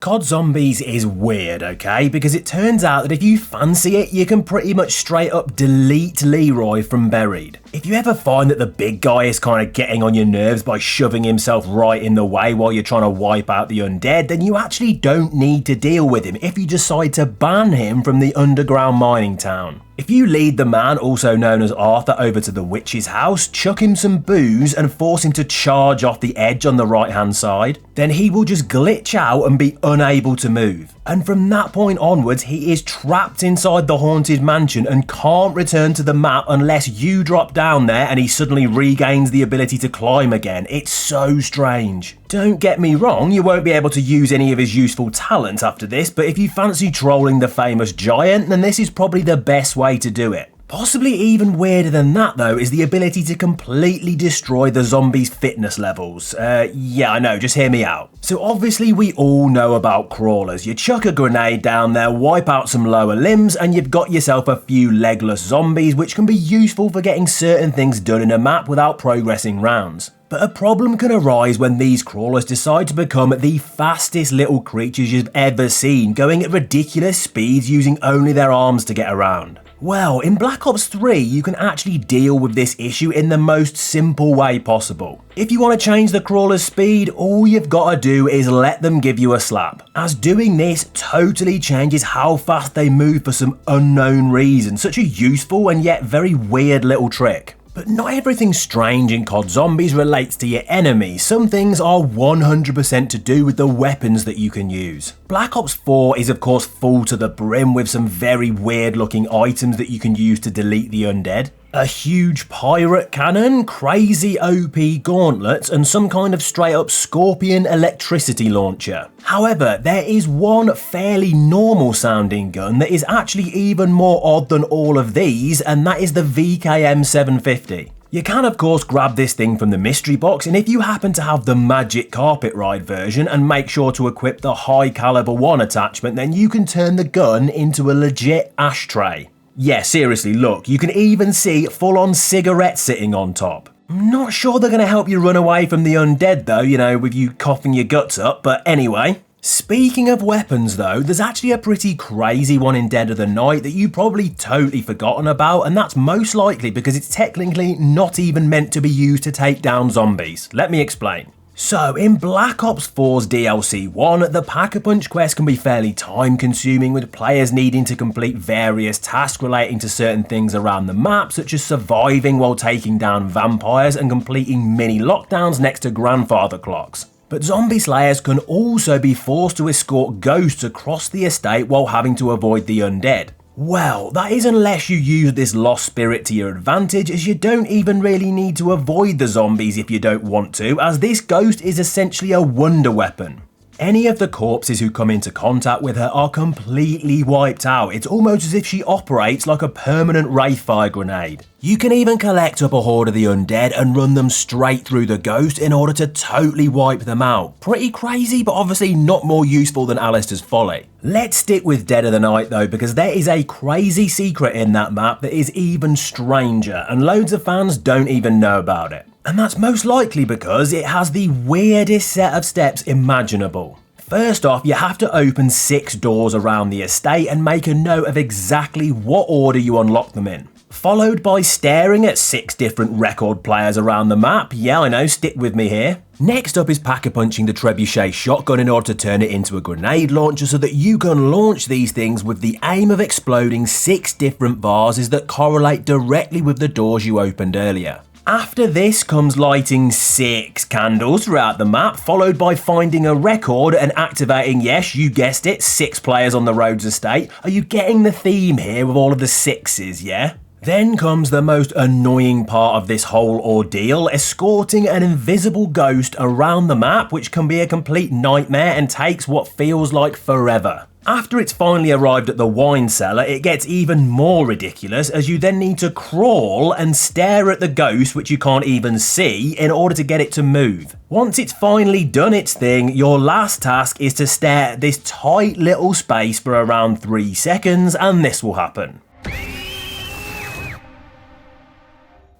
COD Zombies is weird, okay? Because it turns out that if you fancy it, you can pretty much straight up delete Leroy from Buried. If you ever find that the big guy is kind of getting on your nerves by shoving himself right in the way while you're trying to wipe out the undead, then you actually don't need to deal with him if you decide to ban him from the underground mining town. If you lead the man, also known as Arthur, over to the witch's house, chuck him some booze and force him to charge off the edge on the right hand side, then he will just glitch out and be unable to move. And from that point onwards, he is trapped inside the haunted mansion and can't return to the map unless you drop down there and he suddenly regains the ability to climb again. It's so strange. Don't get me wrong, you won't be able to use any of his useful talents after this, but if you fancy trolling the famous giant, then this is probably the best way to do it. Possibly even weirder than that though is the ability to completely destroy the zombies' fitness levels. Yeah, I know, just hear me out. So obviously we all know about crawlers. You chuck a grenade down there, wipe out some lower limbs, and you've got yourself a few legless zombies, which can be useful for getting certain things done in a map without progressing rounds. But a problem can arise when these crawlers decide to become the fastest little creatures you've ever seen, going at ridiculous speeds using only their arms to get around. Well, in Black Ops 3, you can actually deal with this issue in the most simple way possible. If you want to change the crawler's speed, all you've got to do is let them give you a slap, as doing this totally changes how fast they move for some unknown reason, such a useful and yet very weird little trick. But not everything strange in COD Zombies relates to your enemies. Some things are 100% to do with the weapons that you can use. Black Ops 4 is of course full to the brim with some very weird looking items that you can use to delete the undead. A huge pirate cannon, crazy OP gauntlets, and some kind of straight up scorpion electricity launcher. However, there is one fairly normal sounding gun that is actually even more odd than all of these, and that is the VKM 750. You can of course grab this thing from the mystery box, and if you happen to have the magic carpet ride version and make sure to equip the high caliber 1 attachment, then you can turn the gun into a legit ashtray. Yeah, seriously, look, you can even see full-on cigarettes sitting on top. I'm not sure they're going to help you run away from the undead though, you know, with you coughing your guts up, but anyway. Speaking of weapons though, there's actually a pretty crazy one in Dead of the Night that you probably totally forgotten about, and that's most likely because it's technically not even meant to be used to take down zombies. Let me explain. So, in Black Ops 4's DLC 1, the Pack-a-Punch quest can be fairly time-consuming, with players needing to complete various tasks relating to certain things around the map, such as surviving while taking down vampires and completing mini lockdowns next to grandfather clocks. But zombie slayers can also be forced to escort ghosts across the estate while having to avoid the undead. Well, that is unless you use this lost spirit to your advantage, as you don't even really need to avoid the zombies if you don't want to, as this ghost is essentially a wonder weapon. Any of the corpses who come into contact with her are completely wiped out. It's almost as if she operates like a permanent wraithfire grenade. You can even collect up a horde of the undead and run them straight through the ghost in order to totally wipe them out. Pretty crazy, but obviously not more useful than Alistair's Folly. Let's stick with Dead of the Night though, because there is a crazy secret in that map that is even stranger, and loads of fans don't even know about it. And that's most likely because it has the weirdest set of steps imaginable. First off, you have to open 6 doors around the estate and make a note of exactly what order you unlock them in. Followed by staring at 6 different record players around the map. Yeah, I know, stick with me here. Next up is pack-a-punching the trebuchet shotgun in order to turn it into a grenade launcher so that you can launch these things with the aim of exploding 6 different vases that correlate directly with the doors you opened earlier. After this comes lighting 6 candles throughout the map, followed by finding a record and activating, yes, you guessed it, 6 players on the Rhodes estate. Are you getting the theme here with all of the 6s, yeah? Then comes the most annoying part of this whole ordeal, escorting an invisible ghost around the map, which can be a complete nightmare and takes what feels like forever. After it's finally arrived at the wine cellar, it gets even more ridiculous, as you then need to crawl and stare at the ghost, which you can't even see, in order to get it to move. Once it's finally done its thing, your last task is to stare at this tight little space for around 3 seconds, and this will happen.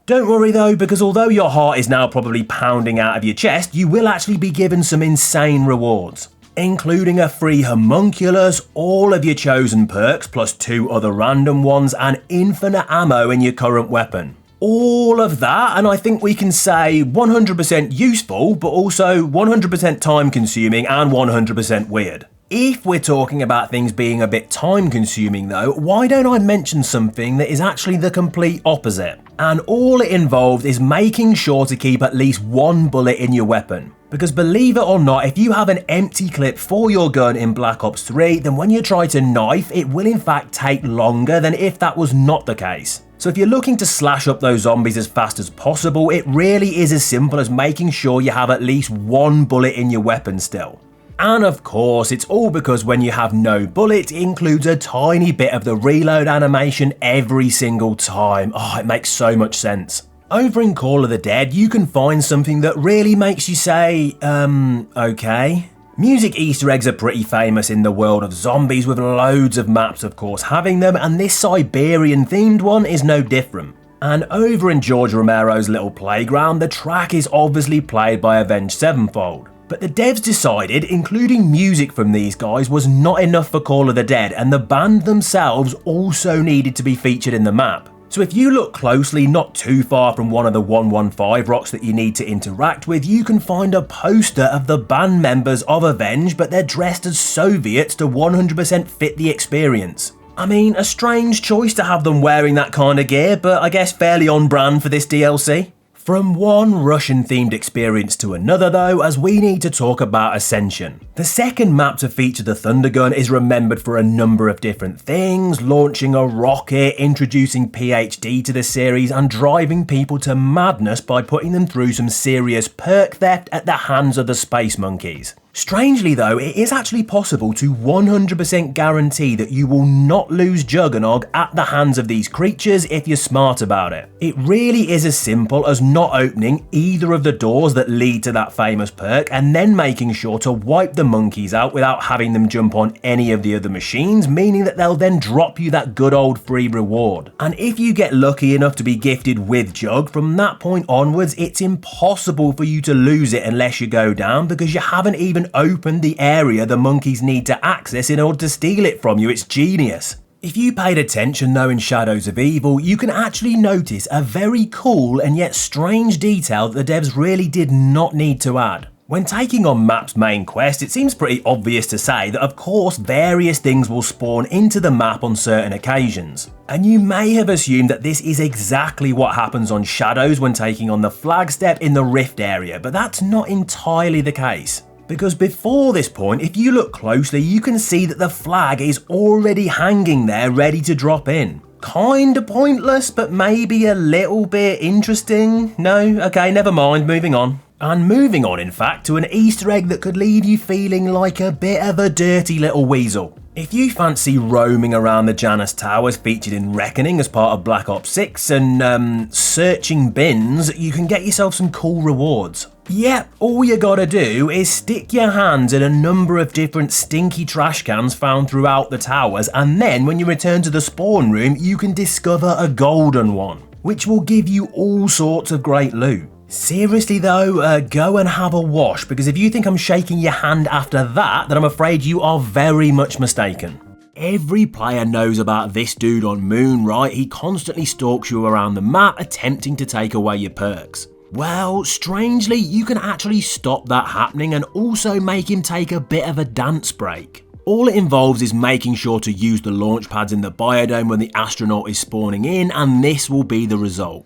Don't worry though, because although your heart is now probably pounding out of your chest, you will actually be given some insane rewards. including a free homunculus, all of your chosen perks plus 2 other random ones, and infinite ammo in your current weapon. All of that, and I think we can say 100% useful, but also 100% time consuming and 100% weird. If we're talking about things being a bit time consuming though, why don't I mention something that is actually the complete opposite? And all it involved is making sure to keep at least 1 bullet in your weapon. Because believe it or not, if you have an empty clip for your gun in Black Ops 3, then when you try to knife, it will in fact take longer than if that was not the case. So if you're looking to slash up those zombies as fast as possible, it really is as simple as making sure you have at least 1 bullet in your weapon still. And of course, it's all because when you have no bullet, it includes a tiny bit of the reload animation every single time. Oh, it makes so much sense. Over in Call of the Dead, you can find something that really makes you say, okay. Music Easter eggs are pretty famous in the world of zombies, with loads of maps of course having them, and this Siberian themed one is no different. And over in George Romero's Little Playground, the track is obviously played by Avenged Sevenfold. But the devs decided including music from these guys was not enough for Call of the Dead, and the band themselves also needed to be featured in the map. So if you look closely, not too far from one of the 115 rocks that you need to interact with, you can find a poster of the band members of Avenged, but they're dressed as Soviets to 100% fit the experience. I mean, a strange choice to have them wearing that kind of gear, but I guess fairly on brand for this DLC. From one Russian-themed experience to another though, as we need to talk about Ascension. The second map to feature the Thundergun is remembered for a number of different things, launching a rocket, introducing PhD to the series, and driving people to madness by putting them through some serious perk theft at the hands of the space monkeys. Strangely though, it is actually possible to 100% guarantee that you will not lose Juggernog at the hands of these creatures if you're smart about it. It really is as simple as not opening either of the doors that lead to that famous perk and then making sure to wipe the monkeys out without having them jump on any of the other machines, meaning that they'll then drop you that good old free reward. And if you get lucky enough to be gifted with Jug, from that point onwards it's impossible for you to lose it unless you go down, because you haven't even opened the area the monkeys need to access in order to steal it from you. It's genius. If you paid attention though in Shadows of Evil, you can actually notice a very cool and yet strange detail that the devs really did not need to add. When taking on map's main quest, it seems pretty obvious to say that of course various things will spawn into the map on certain occasions. And you may have assumed that this is exactly what happens on Shadows when taking on the flagstep in the Rift area, but that's not entirely the case. Because before this point, if you look closely, you can see that the flag is already hanging there ready to drop in. Kinda pointless, but maybe a little bit interesting? No? Okay, never mind, moving on. And moving on, in fact, to an Easter egg that could leave you feeling like a bit of a dirty little weasel. If you fancy roaming around the Janus Towers featured in Reckoning as part of Black Ops 6 and searching bins, you can get yourself some cool rewards. Yep, all you gotta do is stick your hands in a number of different stinky trash cans found throughout the towers, and then when you return to the spawn room, you can discover a golden one, which will give you all sorts of great loot. Seriously though, go and have a wash, because if you think I'm shaking your hand after that, then I'm afraid you are very much mistaken. Every player knows about this dude on Moon, right? He constantly stalks you around the map, attempting to take away your perks. Well, strangely, you can actually stop that happening and also make him take a bit of a dance break. All it involves is making sure to use the launch pads in the biodome when the astronaut is spawning in, and this will be the result.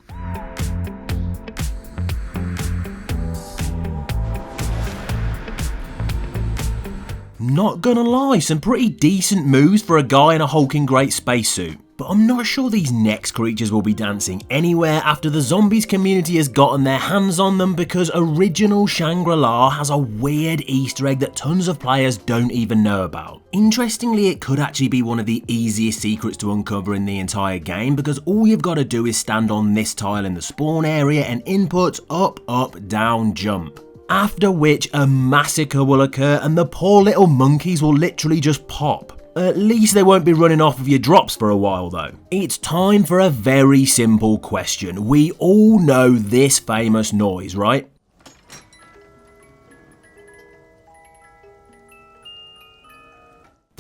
Not gonna lie, some pretty decent moves for a guy in a hulking great spacesuit. But I'm not sure these next creatures will be dancing anywhere after the zombies community has gotten their hands on them, because original Shangri-La has a weird Easter egg that tons of players don't even know about. Interestingly, it could actually be one of the easiest secrets to uncover in the entire game, because all you've got to do is stand on this tile in the spawn area and input up, up, down, jump. After which a massacre will occur and the poor little monkeys will literally just pop. At least they won't be running off of your drops for a while though. It's time for a very simple question. We all know this famous noise, right?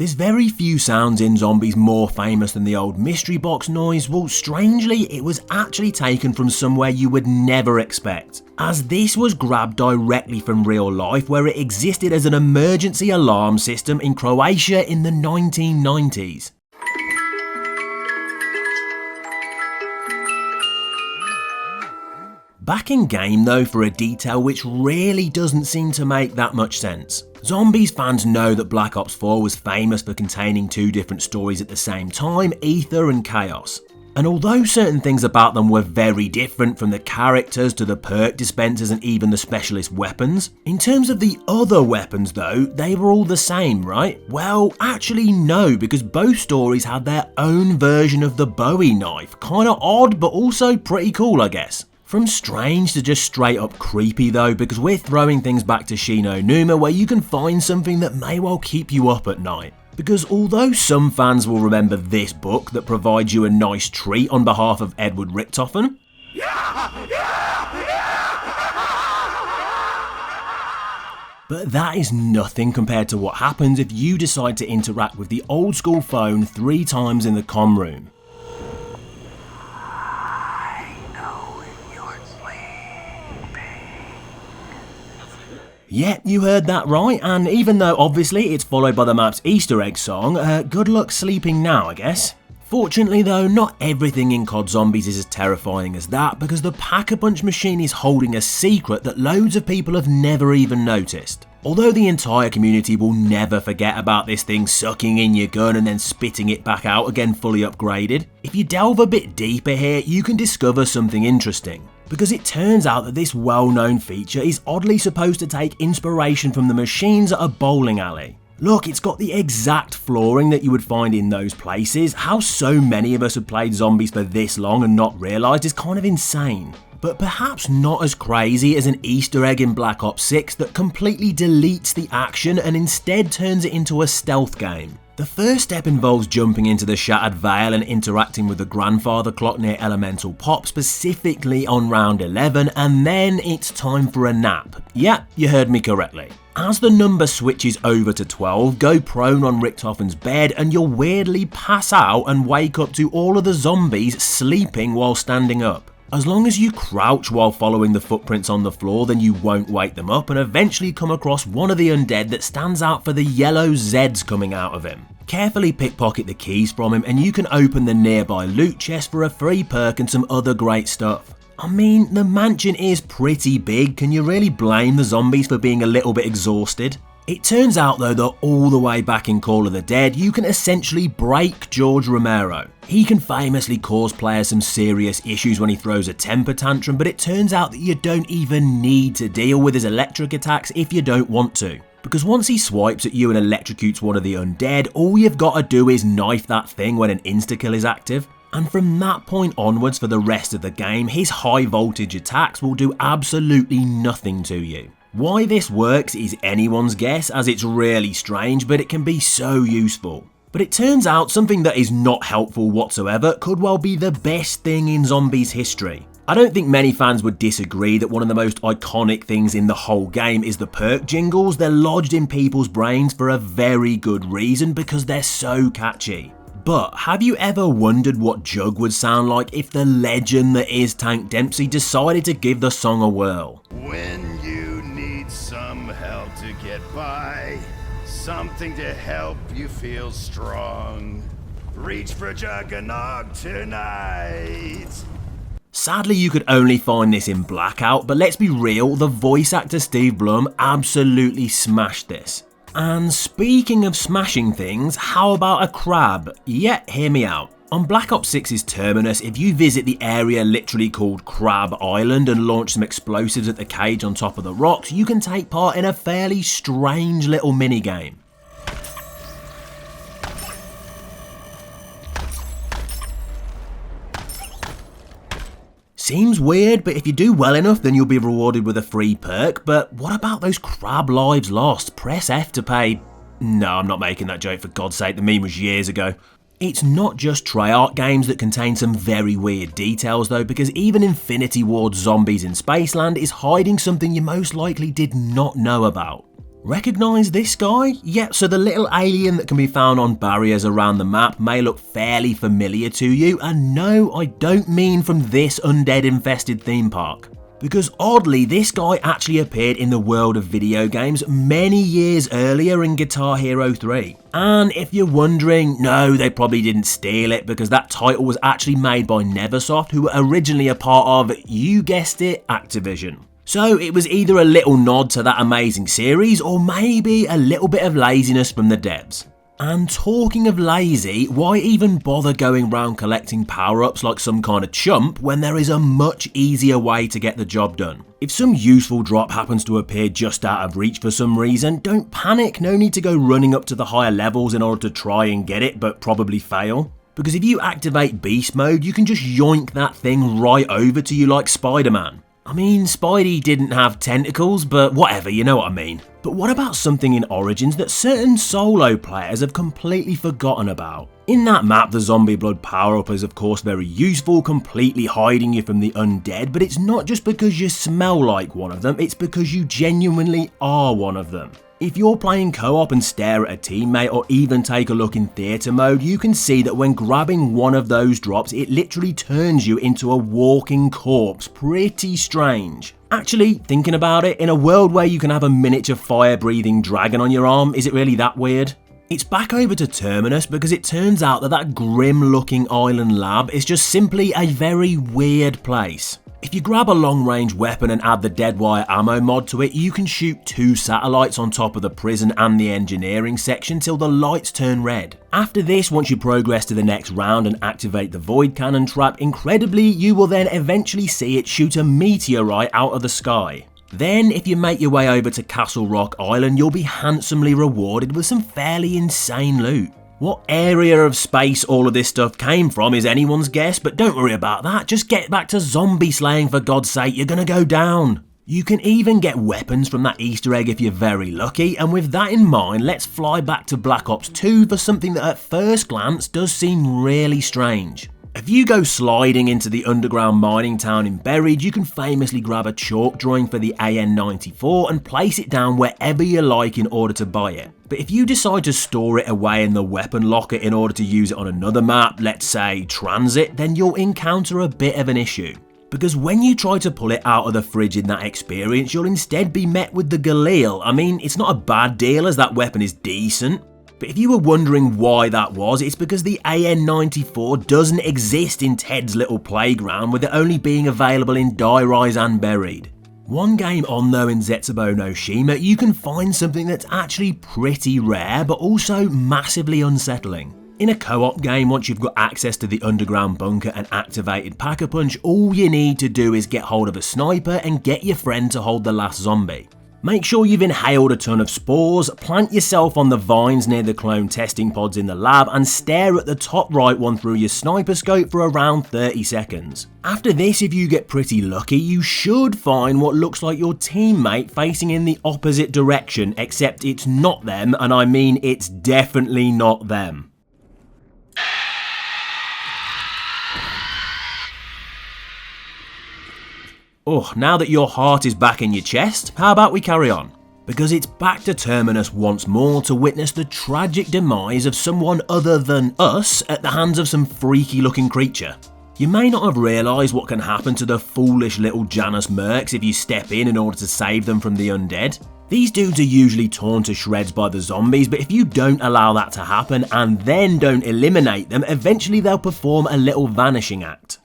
There's very few sounds in Zombies more famous than the old mystery box noise. Well, strangely, it was actually taken from somewhere you would never expect, as this was grabbed directly from real life, where it existed as an emergency alarm system in Croatia in the 1990s. Back in game though for a detail which really doesn't seem to make that much sense. Zombies fans know that Black Ops 4 was famous for containing two different stories at the same time, Ether and Chaos. And although certain things about them were very different, from the characters to the perk dispensers and even the specialist weapons, in terms of the other weapons though, they were all the same, right? Well, actually no, because both stories had their own version of the Bowie knife. Kinda odd, but also pretty cool, I guess. From strange to just straight up creepy though, because we're throwing things back to Shi No Numa, where you can find something that may well keep you up at night. Because although some fans will remember this book that provides you a nice treat on behalf of Edward Richtofen, but that is nothing compared to what happens if you decide to interact with the old school phone 3 times in the comm room. Yeah, you heard that right, and even though obviously it's followed by the map's Easter egg song, good luck sleeping now, I guess. Fortunately though, not everything in COD Zombies is as terrifying as that, because the Pack-a-Punch machine is holding a secret that loads of people have never even noticed. Although the entire community will never forget about this thing sucking in your gun and then spitting it back out again fully upgraded, if you delve a bit deeper here, you can discover something interesting. Because it turns out that this well-known feature is oddly supposed to take inspiration from the machines at a bowling alley. Look, it's got the exact flooring that you would find in those places. How so many of us have played Zombies for this long and not realised is kind of insane. But perhaps not as crazy as an Easter egg in Black Ops 6 that completely deletes the action and instead turns it into a stealth game. The first step involves jumping into the Shattered Veil and interacting with the grandfather clock near Elemental Pop, specifically on round 11, and then it's time for a nap. Yeah, you heard me correctly. As the number switches over to 12, go prone on Richtofen's bed and you'll weirdly pass out and wake up to all of the zombies sleeping while standing up. As long as you crouch while following the footprints on the floor, then you won't wake them up and eventually come across one of the undead that stands out for the yellow Zs coming out of him. Carefully pickpocket the keys from him and you can open the nearby loot chest for a free perk and some other great stuff. I mean, the mansion is pretty big, can you really blame the zombies for being a little bit exhausted? It turns out though that all the way back in Call of the Dead, you can essentially break George Romero. He can famously cause players some serious issues when he throws a temper tantrum, but it turns out that you don't even need to deal with his electric attacks if you don't want to. Because once he swipes at you and electrocutes one of the undead, all you've got to do is knife that thing when an insta-kill is active. And from that point onwards for the rest of the game, his high voltage attacks will do absolutely nothing to you. Why this works is anyone's guess, as it's really strange, but it can be so useful. But it turns out something that is not helpful whatsoever could well be the best thing in Zombies history. I don't think many fans would disagree that one of the most iconic things in the whole game is the perk jingles. They're lodged in people's brains for a very good reason, because they're so catchy. But have you ever wondered what Jug would sound like if the legend that is Tank Dempsey decided to give the song a whirl? When you need some help to get by, something to help you feel strong, reach for Juggernog tonight. Sadly, you could only find this in Blackout, but let's be real, the voice actor Steve Blum absolutely smashed this. And speaking of smashing things, how about a crab? Yeah, hear me out. On Black Ops 6's Terminus, if you visit the area literally called Crab Island and launch some explosives at the cage on top of the rocks, you can take part in a fairly strange little minigame. Seems weird, but if you do well enough then you'll be rewarded with a free perk. But what about those crab lives lost? Press F to pay... No, I'm not making that joke, for God's sake, the meme was years ago. It's not just Treyarch games that contain some very weird details though, because even Infinity Ward's Zombies in Spaceland is hiding something you most likely did not know about. Recognise this guy? Yep, so the little alien that can be found on barriers around the map may look fairly familiar to you, and no, I don't mean from this undead infested theme park. Because oddly, this guy actually appeared in the world of video games many years earlier in Guitar Hero 3. And if you're wondering, no, they probably didn't steal it because that title was actually made by Neversoft, who were originally a part of, you guessed it, Activision. So it was either a little nod to that amazing series or maybe a little bit of laziness from the devs. And talking of lazy, why even bother going around collecting power-ups like some kind of chump when there is a much easier way to get the job done? If some useful drop happens to appear just out of reach for some reason, don't panic, no need to go running up to the higher levels in order to try and get it, but probably fail. Because if you activate beast mode, you can just yoink that thing right over to you like Spider-Man. I mean, Spidey didn't have tentacles, but whatever, you know what I mean. But what about something in Origins that certain solo players have completely forgotten about? In that map, the zombie blood power-up is of course very useful, completely hiding you from the undead, but it's not just because you smell like one of them, it's because you genuinely are one of them. If you're playing co-op and stare at a teammate or even take a look in theatre mode, you can see that when grabbing one of those drops, it literally turns you into a walking corpse. Pretty strange. Actually, thinking about it, in a world where you can have a miniature fire-breathing dragon on your arm, is it really that weird? It's back over to Terminus because it turns out that that grim-looking island lab is just simply a very weird place. If you grab a long-range weapon and add the dead wire ammo mod to it, you can shoot 2 satellites on top of the prison and the engineering section till the lights turn red. After this, once you progress to the next round and activate the void cannon trap, incredibly, you will then eventually see it shoot a meteorite out of the sky. Then, if you make your way over to Castle Rock Island, you'll be handsomely rewarded with some fairly insane loot. What area of space all of this stuff came from is anyone's guess, but don't worry about that, just get back to zombie slaying for God's sake, you're gonna go down. You can even get weapons from that Easter egg if you're very lucky, and with that in mind, let's fly back to Black Ops 2 for something that at first glance does seem really strange. If you go sliding into the underground mining town in Buried, you can famously grab a chalk drawing for the AN-94 and place it down wherever you like in order to buy it. But if you decide to store it away in the weapon locker in order to use it on another map, let's say Transit, then you'll encounter a bit of an issue. Because when you try to pull it out of the fridge in that experience, you'll instead be met with the Galil. I mean, it's not a bad deal as that weapon is decent. But if you were wondering why that was, it's because the AN-94 doesn't exist in Ted's little playground, with it only being available in Die Rise and Buried. One game on though in Zetsubou no Shima, you can find something that's actually pretty rare, but also massively unsettling. In a co-op game, once you've got access to the underground bunker and activated Pack-a-Punch, all you need to do is get hold of a sniper and get your friend to hold the last zombie. Make sure you've inhaled a ton of spores, plant yourself on the vines near the clone testing pods in the lab, and stare at the top right one through your sniper scope for around 30 seconds. After this, if you get pretty lucky, you should find what looks like your teammate facing in the opposite direction, except it's not them, and I mean it's definitely not them. Oh, now that your heart is back in your chest, how about we carry on? Because it's back to Terminus once more to witness the tragic demise of someone other than us at the hands of some freaky looking creature. You may not have realised what can happen to the foolish little Janus mercs if you step in order to save them from the undead. These dudes are usually torn to shreds by the zombies, but if you don't allow that to happen and then don't eliminate them, eventually they'll perform a little vanishing act.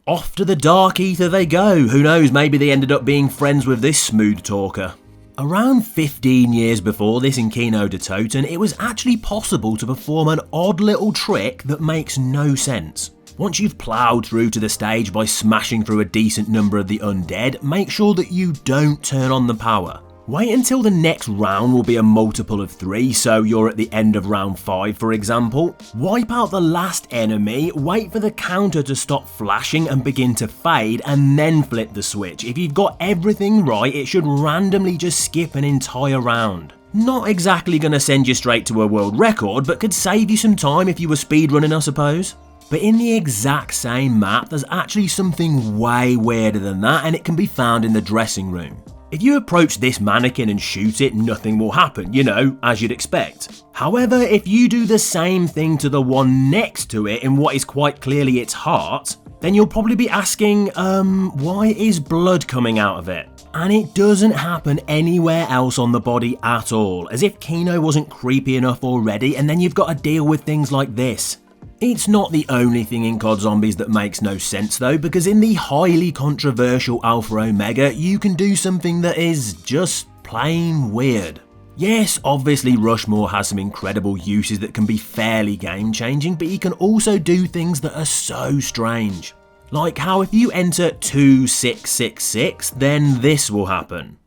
Off to the dark ether they go. Who knows, maybe they ended up being friends with this smooth talker. Around 15 years before this in Kino de Toten, it was actually possible to perform an odd little trick that makes no sense. Once you've ploughed through to the stage by smashing through a decent number of the undead, make sure that you don't turn on the power. Wait until the next round will be a multiple of 3, so you're at the end of round 5 for example. Wipe out the last enemy, wait for the counter to stop flashing and begin to fade, and then flip the switch. If you've got everything right, it should randomly just skip an entire round. Not exactly gonna send you straight to a world record, but could save you some time if you were speedrunning, I suppose. But in the exact same map, there's actually something way weirder than that, and it can be found in the dressing room. If you approach this mannequin and shoot it, nothing will happen, you know, as you'd expect. However, if you do the same thing to the one next to it in what is quite clearly its heart, then you'll probably be asking, why is blood coming out of it? And it doesn't happen anywhere else on the body at all, as if Kino wasn't creepy enough already, and then you've got to deal with things like this. It's not the only thing in COD Zombies that makes no sense though, because in the highly controversial Alpha Omega, you can do something that is just plain weird. Yes, obviously Rushmore has some incredible uses that can be fairly game changing, but he can also do things that are so strange. Like how if you enter 2666, then this will happen.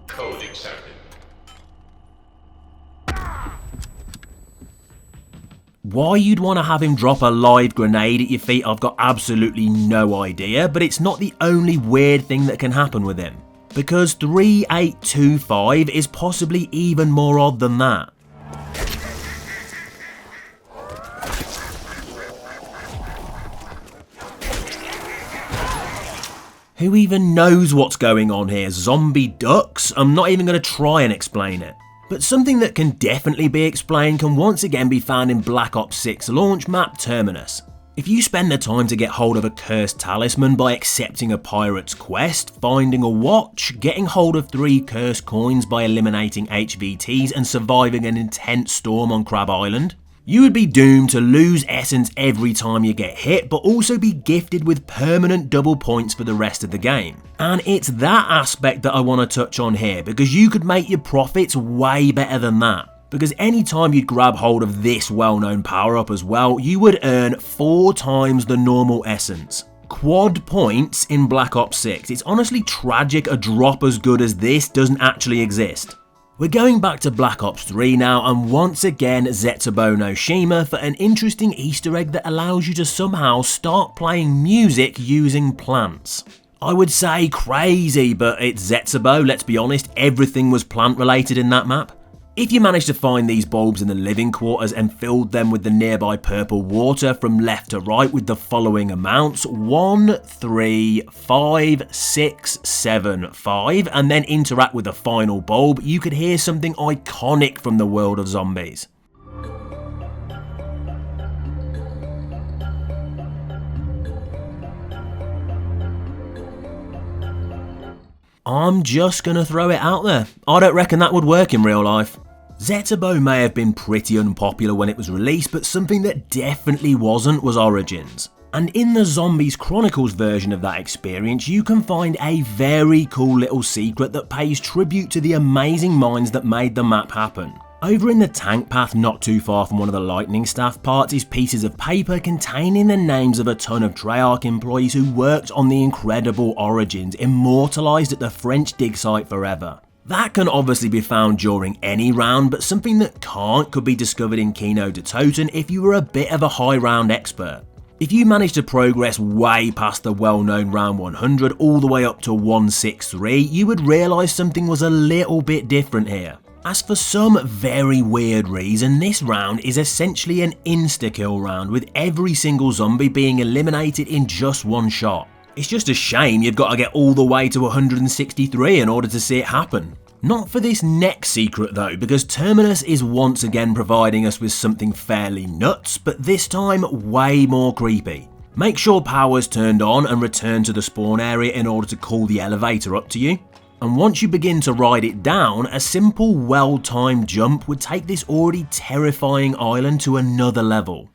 Code accepted. Why you'd want to have him drop a live grenade at your feet, I've got absolutely no idea, but it's not the only weird thing that can happen with him. Because 3825 is possibly even more odd than that. Who even knows what's going on here? Zombie ducks? I'm not even going to try and explain it. But something that can definitely be explained can once again be found in Black Ops 6 launch map Terminus. If you spend the time to get hold of a cursed talisman by accepting a pirate's quest, finding a watch, getting hold of 3 cursed coins by eliminating HVTs and surviving an intense storm on Crab Island, you would be doomed to lose essence every time you get hit, but also be gifted with permanent double points for the rest of the game. And it's that aspect that I want to touch on here, because you could make your profits way better than that. Because anytime you'd grab hold of this well-known power-up as well, you would earn 4 times the normal essence. Quad points in Black Ops 6. It's honestly tragic a drop as good as this doesn't actually exist. We're going back to Black Ops 3 now, and once again Zetsubo no Shima for an interesting Easter egg that allows you to somehow start playing music using plants. I would say crazy, but it's Zetsubo, let's be honest, everything was plant related in that map. If you managed to find these bulbs in the living quarters and filled them with the nearby purple water from left to right with the following amounts 1, 3, 5, 6, 7, 5 and then interact with the final bulb, you could hear something iconic from the world of zombies. I'm just gonna throw it out there. I don't reckon that would work in real life. Zetsubo may have been pretty unpopular when it was released, but something that definitely wasn't was Origins. And in the Zombies Chronicles version of that experience, you can find a very cool little secret that pays tribute to the amazing minds that made the map happen. Over in the tank path not too far from one of the lightning staff parts is pieces of paper containing the names of a ton of Treyarch employees who worked on the incredible Origins, immortalised at the French dig site forever. That can obviously be found during any round, but something that can't could be discovered in Kino de Toten if you were a bit of a high round expert. If you manage to progress way past the well-known round 100 all the way up to 163, you would realise something was a little bit different here. As for some very weird reason, this round is essentially an insta-kill round, with every single zombie being eliminated in just one shot. It's just a shame you've got to get all the way to 163 in order to see it happen. Not for this next secret though, because Terminus is once again providing us with something fairly nuts, but this time way more creepy. Make sure power's turned on and return to the spawn area in order to call the elevator up to you. And once you begin to ride it down, a simple well-timed jump would take this already terrifying island to another level.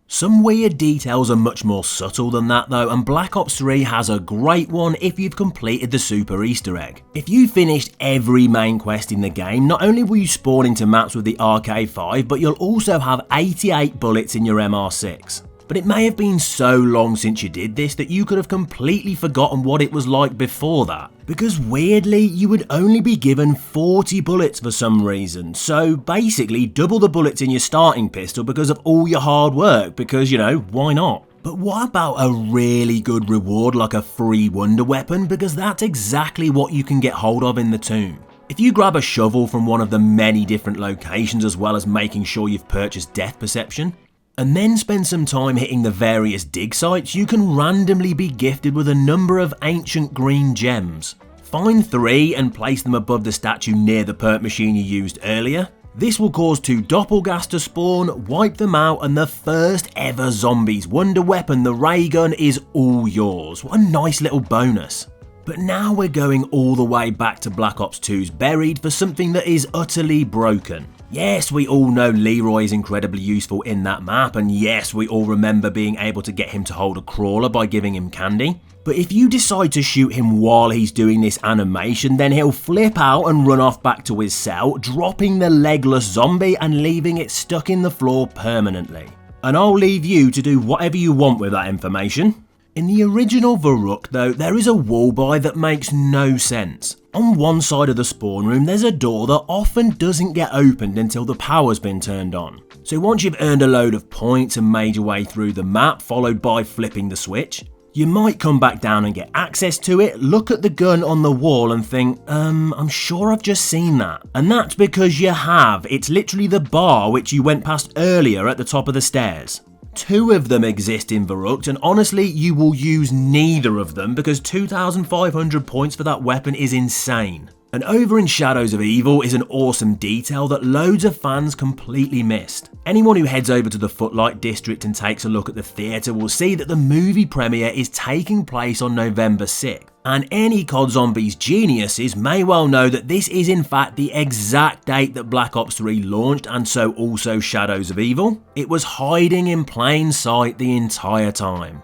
Some weird details are much more subtle than that though, and Black Ops 3 has a great one if you've completed the super Easter egg. If you finished every main quest in the game, not only will you spawn into maps with the RK5, but you'll also have 88 bullets in your MR6. but it may have been so long since you did this that you could have completely forgotten what it was like before that. Because weirdly, you would only be given 40 bullets for some reason, so basically double the bullets in your starting pistol because of all your hard work, because, you know, why not? But what about a really good reward like a free wonder weapon, because that's exactly what you can get hold of in the tomb. If you grab a shovel from one of the many different locations as well as making sure you've purchased death perception, and then spend some time hitting the various dig sites, you can randomly be gifted with a number of ancient green gems. Find 3 and place them above the statue near the perk machine you used earlier. This will cause 2 doppelgas to spawn, wipe them out, and the first ever zombies wonder weapon, the ray gun, is all yours. What a nice little bonus. But now we're going all the way back to Black Ops 2's Buried for something that is utterly broken. Yes, we all know Leroy is incredibly useful in that map, and yes, we all remember being able to get him to hold a crawler by giving him candy. But if you decide to shoot him while he's doing this animation, then he'll flip out and run off back to his cell, dropping the legless zombie and leaving it stuck in the floor permanently. And I'll leave you to do whatever you want with that information. In the original Varrock though, there is a wall buy that makes no sense. On one side of the spawn room there's a door that often doesn't get opened until the power's been turned on. So once you've earned a load of points and made your way through the map, followed by flipping the switch, you might come back down and get access to it, look at the gun on the wall and think, I'm sure I've just seen that. And that's because you have. It's literally the bar which you went past earlier at the top of the stairs. 2 of them exist in Varrock, and honestly you will use neither of them because 2,500 points for that weapon is insane. And over in Shadows of Evil is an awesome detail that loads of fans completely missed. Anyone who heads over to the Footlight District and takes a look at the theatre will see that the movie premiere is taking place on November 6th. And any COD Zombies geniuses may well know that this is in fact the exact date that Black Ops 3 launched, and so also Shadows of Evil. It was hiding in plain sight the entire time.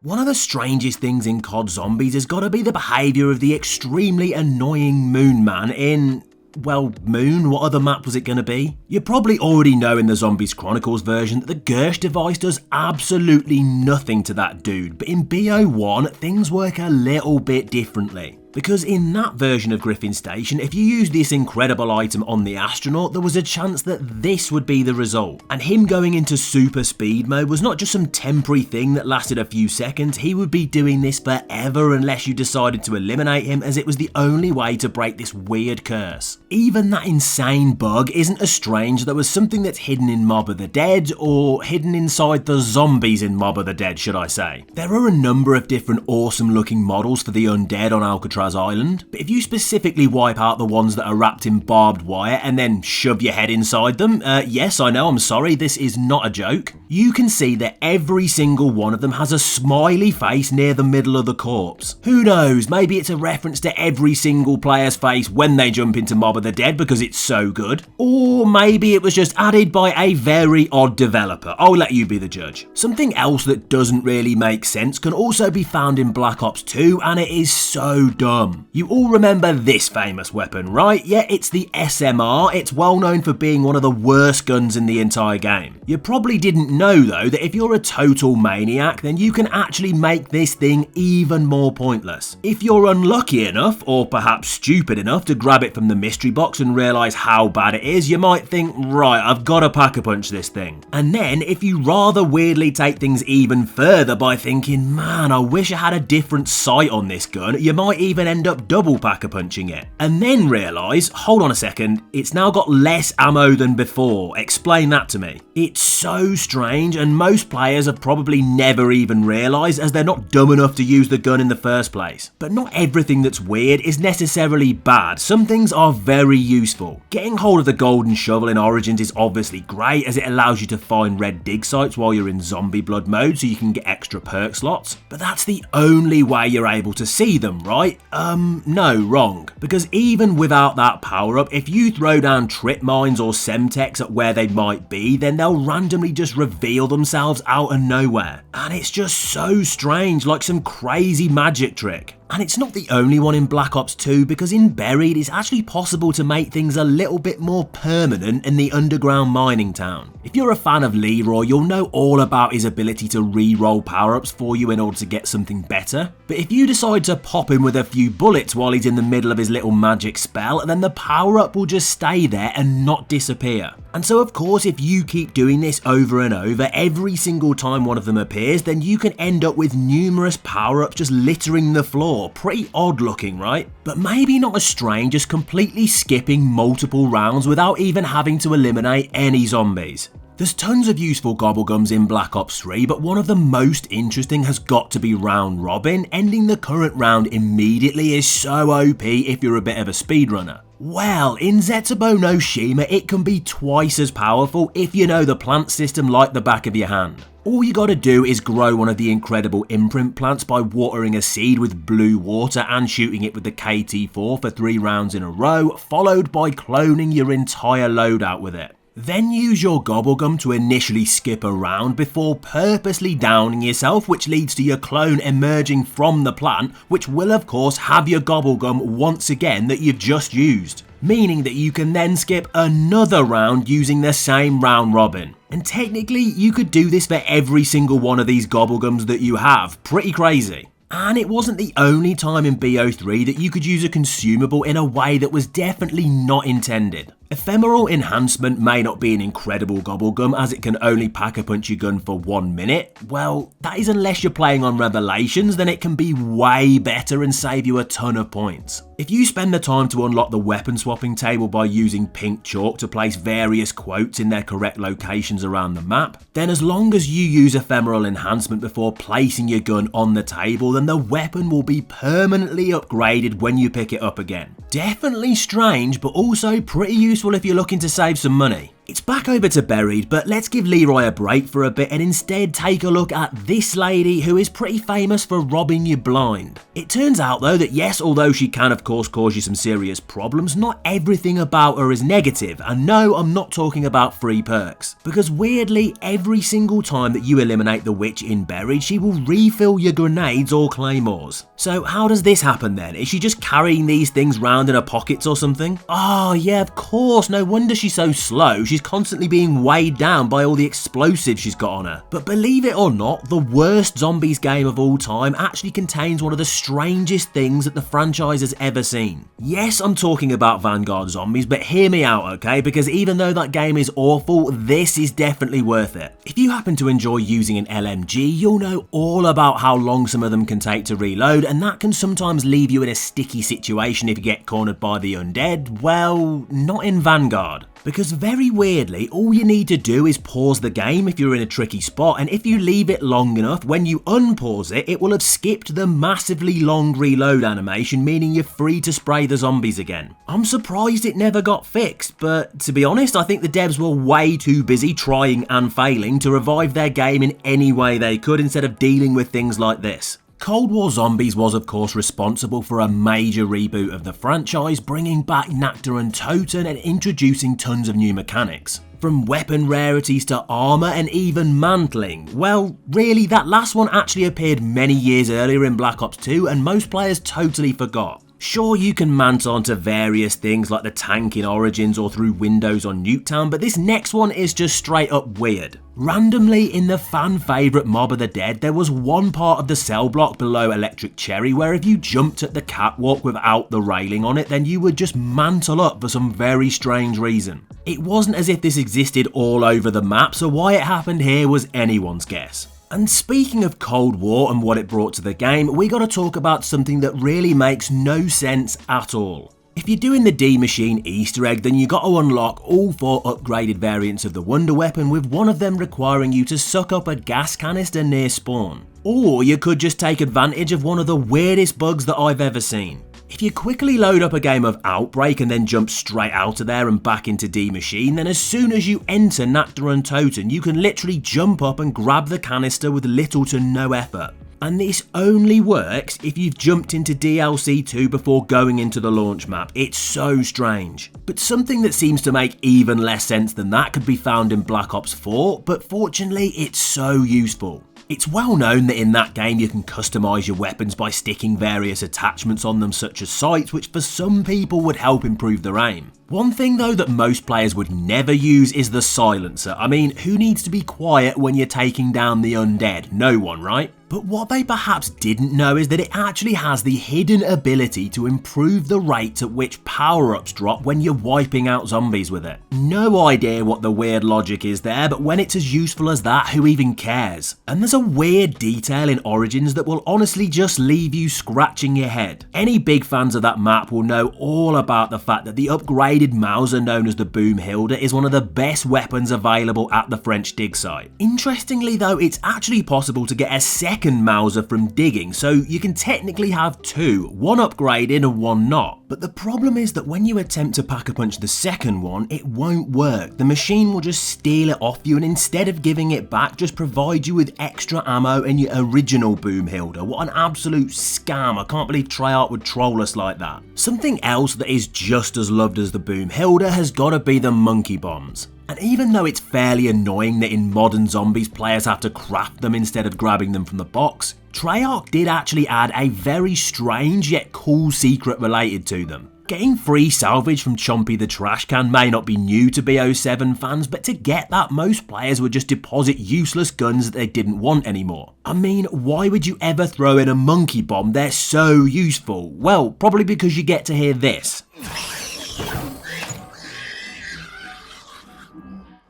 One of the strangest things in COD Zombies has got to be the behaviour of the extremely annoying Moon Man in, well, Moon, what other map was it going to be? You probably already know in the Zombies Chronicles version that the Gersh device does absolutely nothing to that dude, but in BO1 things work a little bit differently. Because in that version of Griffin Station, if you used this incredible item on the astronaut, there was a chance that this would be the result. And him going into super speed mode was not just some temporary thing that lasted a few seconds, he would be doing this forever unless you decided to eliminate him, as it was the only way to break this weird curse. Even that insane bug isn't as strange, there was something that's hidden in Mob of the Dead, or hidden inside the zombies in Mob of the Dead, should I say. There are a number of different awesome looking models for the undead on Alcatraz Island, but if you specifically wipe out the ones that are wrapped in barbed wire and then shove your head inside them, yes I know, I'm sorry, this is not a joke, you can see that every single one of them has a smiley face near the middle of the corpse. Who knows, maybe it's a reference to every single player's face when they jump into Mob of the Dead because it's so good, or maybe it was just added by a very odd developer. I'll let you be the judge. Something else that doesn't really make sense can also be found in Black Ops 2, and it is so dumb. You all remember this famous weapon, right? Yeah, it's the SMR. It's well known for being one of the worst guns in the entire game. You probably didn't know though that if you're a total maniac, then you can actually make this thing even more pointless. If you're unlucky enough, or perhaps stupid enough, to grab it from the mystery box and realise how bad it is, you might think, right, I've got to pack-a-punch this thing. And then, if you rather weirdly take things even further by thinking, man, I wish I had a different sight on this gun, you might even end up double pack-a-punching it. And then realise, hold on a second, it's now got less ammo than before. Explain that to me. It's so strange, and most players have probably never even realised, as they're not dumb enough to use the gun in the first place. But not everything that's weird is necessarily bad. Some things are very useful. Getting hold of the golden shovel in Origins is obviously great, as it allows you to find red dig sites while you're in zombie blood mode so you can get extra perk slots. But that's the only way you're able to see them, right? No, wrong. Because even without that power up, if you throw down trip mines or semtex at where they might be, then they'll randomly just reveal themselves out of nowhere. And it's just so strange, like some crazy magic trick. And it's not the only one in Black Ops 2, because in Buried it's actually possible to make things a little bit more permanent in the underground mining town. If you're a fan of Leroy, you'll know all about his ability to re-roll power-ups for you in order to get something better. But if you decide to pop him with a few bullets while he's in the middle of his little magic spell, then the power-up will just stay there and not disappear. And so of course, if you keep doing this over and over, every single time one of them appears, then you can end up with numerous power-ups just littering the floor. Pretty odd looking, right? But maybe not as strange as completely skipping multiple rounds without even having to eliminate any zombies. There's tons of useful gobblegums in Black Ops 3, but one of the most interesting has got to be round robin. Ending the current round immediately is so OP if you're a bit of a speedrunner. Well, in Zetsubo no Shima it can be twice as powerful if you know the plant system like the back of your hand. All you gotta do is grow one of the incredible imprint plants by watering a seed with blue water and shooting it with the KT4 for 3 rounds in a row, followed by cloning your entire loadout with it. Then use your gobblegum to initially skip a round before purposely downing yourself, which leads to your clone emerging from the plant, which will of course have your gobblegum once again that you've just used. Meaning that you can then skip another round using the same round robin. And technically you could do this for every single one of these gobblegums that you have. Pretty crazy. And it wasn't the only time in BO3 that you could use a consumable in a way that was definitely not intended. Ephemeral Enhancement may not be an incredible gobblegum as it can only pack-a-punch your gun for 1 minute. Well, that is unless you're playing on Revelations, then it can be way better and save you a ton of points. If you spend the time to unlock the weapon swapping table by using pink chalk to place various quotes in their correct locations around the map, then as long as you use Ephemeral Enhancement before placing your gun on the table, then the weapon will be permanently upgraded when you pick it up again. Definitely strange, but also pretty useful if you're looking to save some money. It's back over to Buried, but let's give Leroy a break for a bit and instead take a look at this lady who is pretty famous for robbing you blind. It turns out though that yes, although she can of course cause you some serious problems, not everything about her is negative, and no, I'm not talking about free perks. Because weirdly, every single time that you eliminate the witch in Buried, she will refill your grenades or claymores. So how does this happen then? Is she just carrying these things round in her pockets or something? Oh yeah, of course, no wonder she's so slow. She's constantly being weighed down by all the explosives she's got on her. But believe it or not, the worst zombies game of all time actually contains one of the strangest things that the franchise has ever seen. Yes, I'm talking about Vanguard Zombies, but hear me out, okay? Because even though that game is awful, this is definitely worth it. If you happen to enjoy using an LMG, you'll know all about how long some of them can take to reload, and that can sometimes leave you in a sticky situation if you get cornered by the undead. Well, not in Vanguard. Because very weirdly, all you need to do is pause the game if you're in a tricky spot, and if you leave it long enough, when you unpause it, it will have skipped the massively long reload animation, meaning you're free to spray the zombies again. I'm surprised it never got fixed, but to be honest, I think the devs were way too busy trying and failing to revive their game in any way they could instead of dealing with things like this. Cold War Zombies was of course responsible for a major reboot of the franchise, bringing back Nacta and Toten and introducing tons of new mechanics. From weapon rarities to armour and even mantling. Well, really, that last one actually appeared many years earlier in Black Ops 2 and most players totally forgot. Sure, you can mant onto various things like the tank in Origins or through windows on Nuketown, but this next one is just straight up weird. Randomly, in the fan favourite Mob of the Dead, there was one part of the cell block below Electric Cherry where if you jumped at the catwalk without the railing on it, then you would just mantle up for some very strange reason. It wasn't as if this existed all over the map, so why it happened here was anyone's guess. And speaking of Cold War and what it brought to the game, we gotta talk about something that really makes no sense at all. If you're doing the D Machine Easter egg, then you gotta unlock all 4 upgraded variants of the Wonder Weapon, with one of them requiring you to suck up a gas canister near spawn. Or you could just take advantage of one of the weirdest bugs that I've ever seen. If you quickly load up a game of Outbreak and then jump straight out of there and back into D Machine, then as soon as you enter Nacta and Toten, you can literally jump up and grab the canister with little to no effort. And this only works if you've jumped into DLC 2 before going into the launch map. It's so strange. But something that seems to make even less sense than that could be found in Black Ops 4, but fortunately it's so useful. It's well known that in that game you can customise your weapons by sticking various attachments on them such as sights, which for some people would help improve their aim. One thing though that most players would never use is the silencer. I mean, who needs to be quiet when you're taking down the undead? No one, right? But what they perhaps didn't know is that it actually has the hidden ability to improve the rate at which power-ups drop when you're wiping out zombies with it. No idea what the weird logic is there, but when it's as useful as that, who even cares? And there's a weird detail in Origins that will honestly just leave you scratching your head. Any big fans of that map will know all about the fact that the upgraded Mauser known as the Boom Hilda is one of the best weapons available at the French dig site. Interestingly though, it's actually possible to get a second Mauser from digging, so you can technically have two, one upgraded and one not. But the problem is that when you attempt to pack-a-punch the second one, it won't work. The machine will just steal it off you and instead of giving it back, just provide you with extra ammo in your original Boom Hilda. What an absolute scam. I can't believe Treyarch would troll us like that. Something else that is just as loved as the Boom Hilda has got to be the monkey bombs. And even though it's fairly annoying that in modern zombies players have to craft them instead of grabbing them from the box, Treyarch did actually add a very strange yet cool secret related to them. Getting free salvage from Chompy the Trash Can may not be new to BO7 fans, but to get that most players would just deposit useless guns that they didn't want anymore. I mean, why would you ever throw in a monkey bomb? They're so useful. Well, probably because you get to hear this.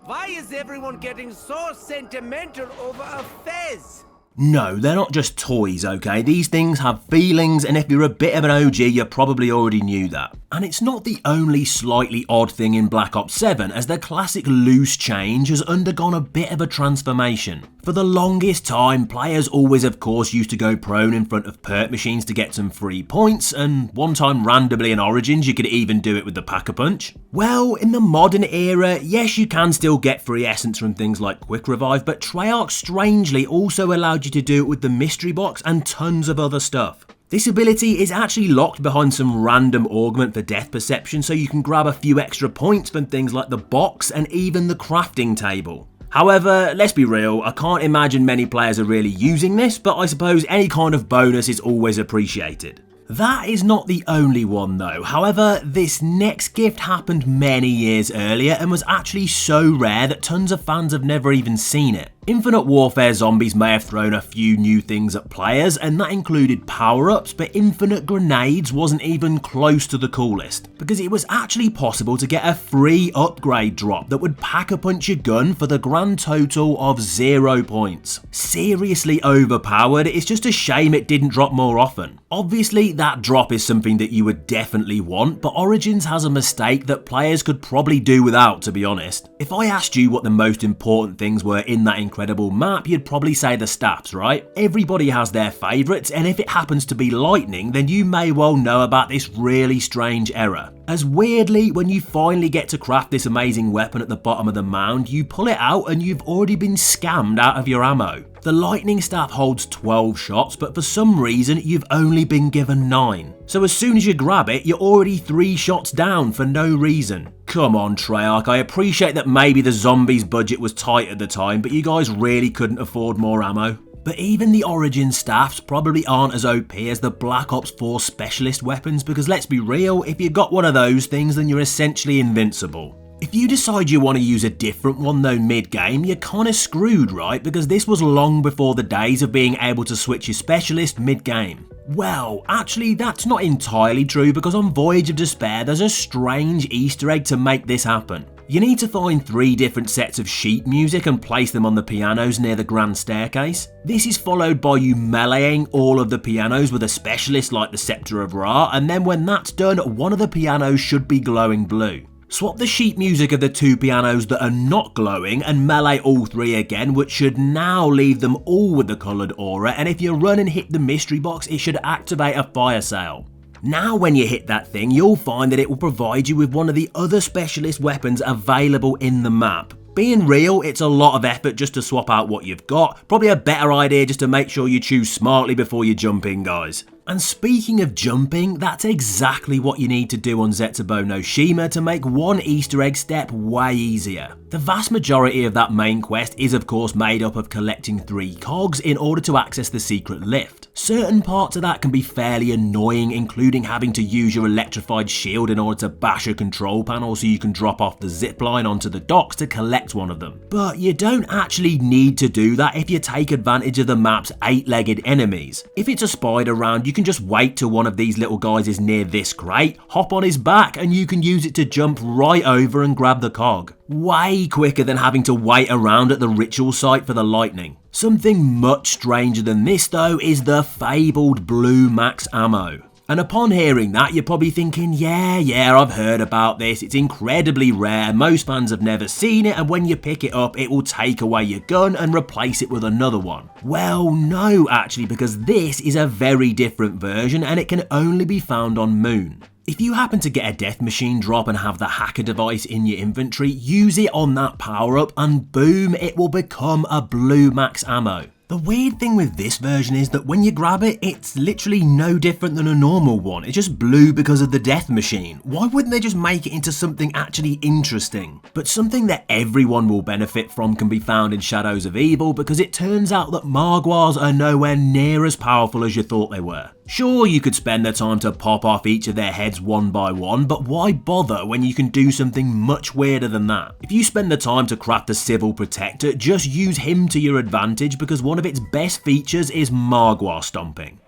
Why is everyone getting so sentimental over a fez? No, they're not just toys, okay? These things have feelings, and if you're a bit of an OG, you probably already knew that. And it's not the only slightly odd thing in Black Ops 7, as the classic loose change has undergone a bit of a transformation. For the longest time, players always of course used to go prone in front of perk machines to get some free points, and one time randomly in Origins you could even do it with the pack-a-punch. Well, in the modern era, yes you can still get free essence from things like Quick Revive, but Treyarch strangely also allowed you to do it with the mystery box and tons of other stuff. This ability is actually locked behind some random augment for death perception, so you can grab a few extra points from things like the box and even the crafting table. However, let's be real, I can't imagine many players are really using this, but I suppose any kind of bonus is always appreciated. That is not the only one though. However, this next gift happened many years earlier and was actually so rare that tons of fans have never even seen it. Infinite Warfare Zombies may have thrown a few new things at players, and that included power-ups, but Infinite Grenades wasn't even close to the coolest, because it was actually possible to get a free upgrade drop that would pack-a-punch your gun for the grand total of 0 points. Seriously overpowered, it's just a shame it didn't drop more often. Obviously, that drop is something that you would definitely want, but Origins has a mistake that players could probably do without, to be honest. If I asked you what the most important things were in that incredible map, you'd probably say the staffs, right? Everybody has their favourites, and if it happens to be lightning, then you may well know about this really strange error. As weirdly, when you finally get to craft this amazing weapon at the bottom of the mound, you pull it out and you've already been scammed out of your ammo. The lightning staff holds 12 shots, but for some reason you've only been given 9. So as soon as you grab it, you're already 3 shots down for no reason. Come on Treyarch, I appreciate that maybe the zombies budget was tight at the time, but you guys really couldn't afford more ammo. But even the Origin staffs probably aren't as OP as the Black Ops 4 specialist weapons, because let's be real, if you got one of those things then you're essentially invincible. If you decide you want to use a different one though mid-game, you're kinda screwed, right? Because this was long before the days of being able to switch your specialist mid-game. Well, actually that's not entirely true, because on Voyage of Despair there's a strange Easter egg to make this happen. You need to find 3 different sets of sheet music and place them on the pianos near the grand staircase. This is followed by you meleeing all of the pianos with a specialist like the Scepter of Ra, and then when that's done, one of the pianos should be glowing blue. Swap the sheet music of the 2 pianos that are not glowing and melee all 3 again, which should now leave them all with the coloured aura, and if you run and hit the mystery box it should activate a fire sale. Now when you hit that thing, you'll find that it will provide you with one of the other specialist weapons available in the map. Being real, it's a lot of effort just to swap out what you've got, probably a better idea just to make sure you choose smartly before you jump in guys. And speaking of jumping, that's exactly what you need to do on Zetsubou-no-Shima to make one Easter egg step way easier. The vast majority of that main quest is of course made up of collecting 3 cogs in order to access the secret lift. Certain parts of that can be fairly annoying, including having to use your electrified shield in order to bash a control panel so you can drop off the zipline onto the docks to collect one of them. But you don't actually need to do that if you take advantage of the map's 8-legged enemies. If it's a spider round, you can just wait till one of these little guys is near this crate, hop on his back, and you can use it to jump right over and grab the cog. Way quicker than having to wait around at the ritual site for the lightning. Something much stranger than this though is the fabled blue max ammo. And upon hearing that, you're probably thinking, yeah, I've heard about this, it's incredibly rare, most fans have never seen it, and when you pick it up, it will take away your gun and replace it with another one. Well, no actually, because this is a very different version and it can only be found on Moon. If you happen to get a death machine drop and have the hacker device in your inventory, use it on that power up and boom, it will become a blue max ammo. The weird thing with this version is that when you grab it, it's literally no different than a normal one. It's just blue because of the death machine. Why wouldn't they just make it into something actually interesting? But something that everyone will benefit from can be found in Shadows of Evil, because it turns out that Margwas are nowhere near as powerful as you thought they were. Sure, you could spend the time to pop off each of their heads one by one, but why bother when you can do something much weirder than that? If you spend the time to craft a Civil Protector, just use him to your advantage, because one of its best features is Margwa stomping.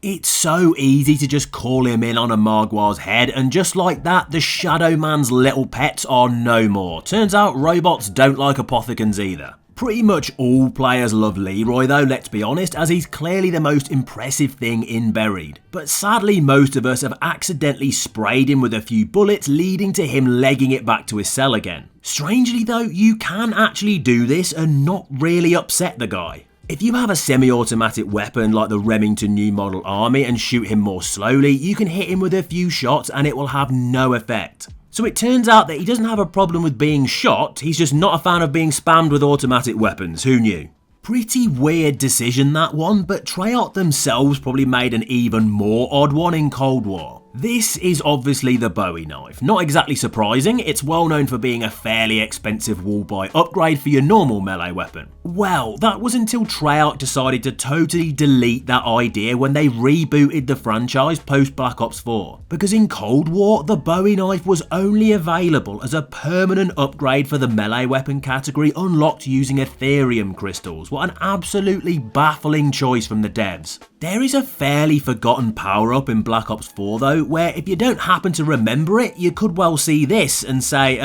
It's so easy to just call him in on a Margwa's head, and just like that, the Shadow Man's little pets are no more. Turns out robots don't like apothecans either. Pretty much all players love Leroy though, let's be honest, as he's clearly the most impressive thing in Buried. But sadly, most of us have accidentally sprayed him with a few bullets, leading to him legging it back to his cell again. Strangely though, you can actually do this and not really upset the guy. If you have a semi-automatic weapon like the Remington New Model Army and shoot him more slowly, you can hit him with a few shots and it will have no effect. So it turns out that he doesn't have a problem with being shot, he's just not a fan of being spammed with automatic weapons, who knew? Pretty weird decision that one, but Treyarch themselves probably made an even more odd one in Cold War. This is obviously the Bowie knife. Not exactly surprising, it's well known for being a fairly expensive wall-buy upgrade for your normal melee weapon. Well, that was until Treyarch decided to totally delete that idea when they rebooted the franchise post Black Ops 4. Because in Cold War, the Bowie knife was only available as a permanent upgrade for the melee weapon category unlocked using Ethereum crystals. What an absolutely baffling choice from the devs. There is a fairly forgotten power-up in Black Ops 4 though, where if you don't happen to remember it, you could well see this and say,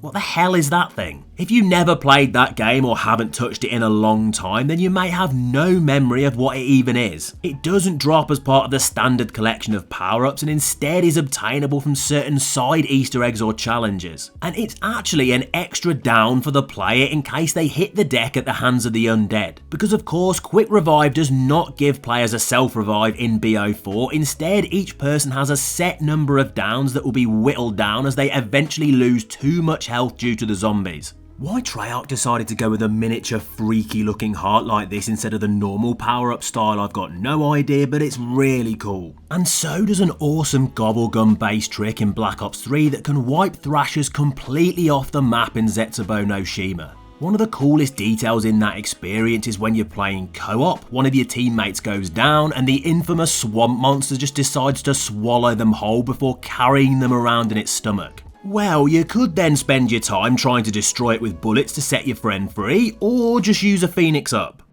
what the hell is that thing? If you never played that game or haven't touched it in a long time, then you may have no memory of what it even is. It doesn't drop as part of the standard collection of power-ups and instead is obtainable from certain side Easter eggs or challenges. And it's actually an extra down for the player in case they hit the deck at the hands of the undead. Because of course, Quick Revive does not give players a self-revive in BO4, instead each person has a set number of downs that will be whittled down as they eventually lose too much health due to the zombies. Why Treyarch decided to go with a miniature freaky looking heart like this instead of the normal power-up style, I've got no idea, but it's really cool. And so does an awesome gobblegum based trick in Black Ops 3 that can wipe Thrashers completely off the map in Zetsubou-no-Shima. One of the coolest details in that experience is when you're playing co-op, one of your teammates goes down and the infamous swamp monster just decides to swallow them whole before carrying them around in its stomach. Well, you could then spend your time trying to destroy it with bullets to set your friend free, or just use a Phoenix up.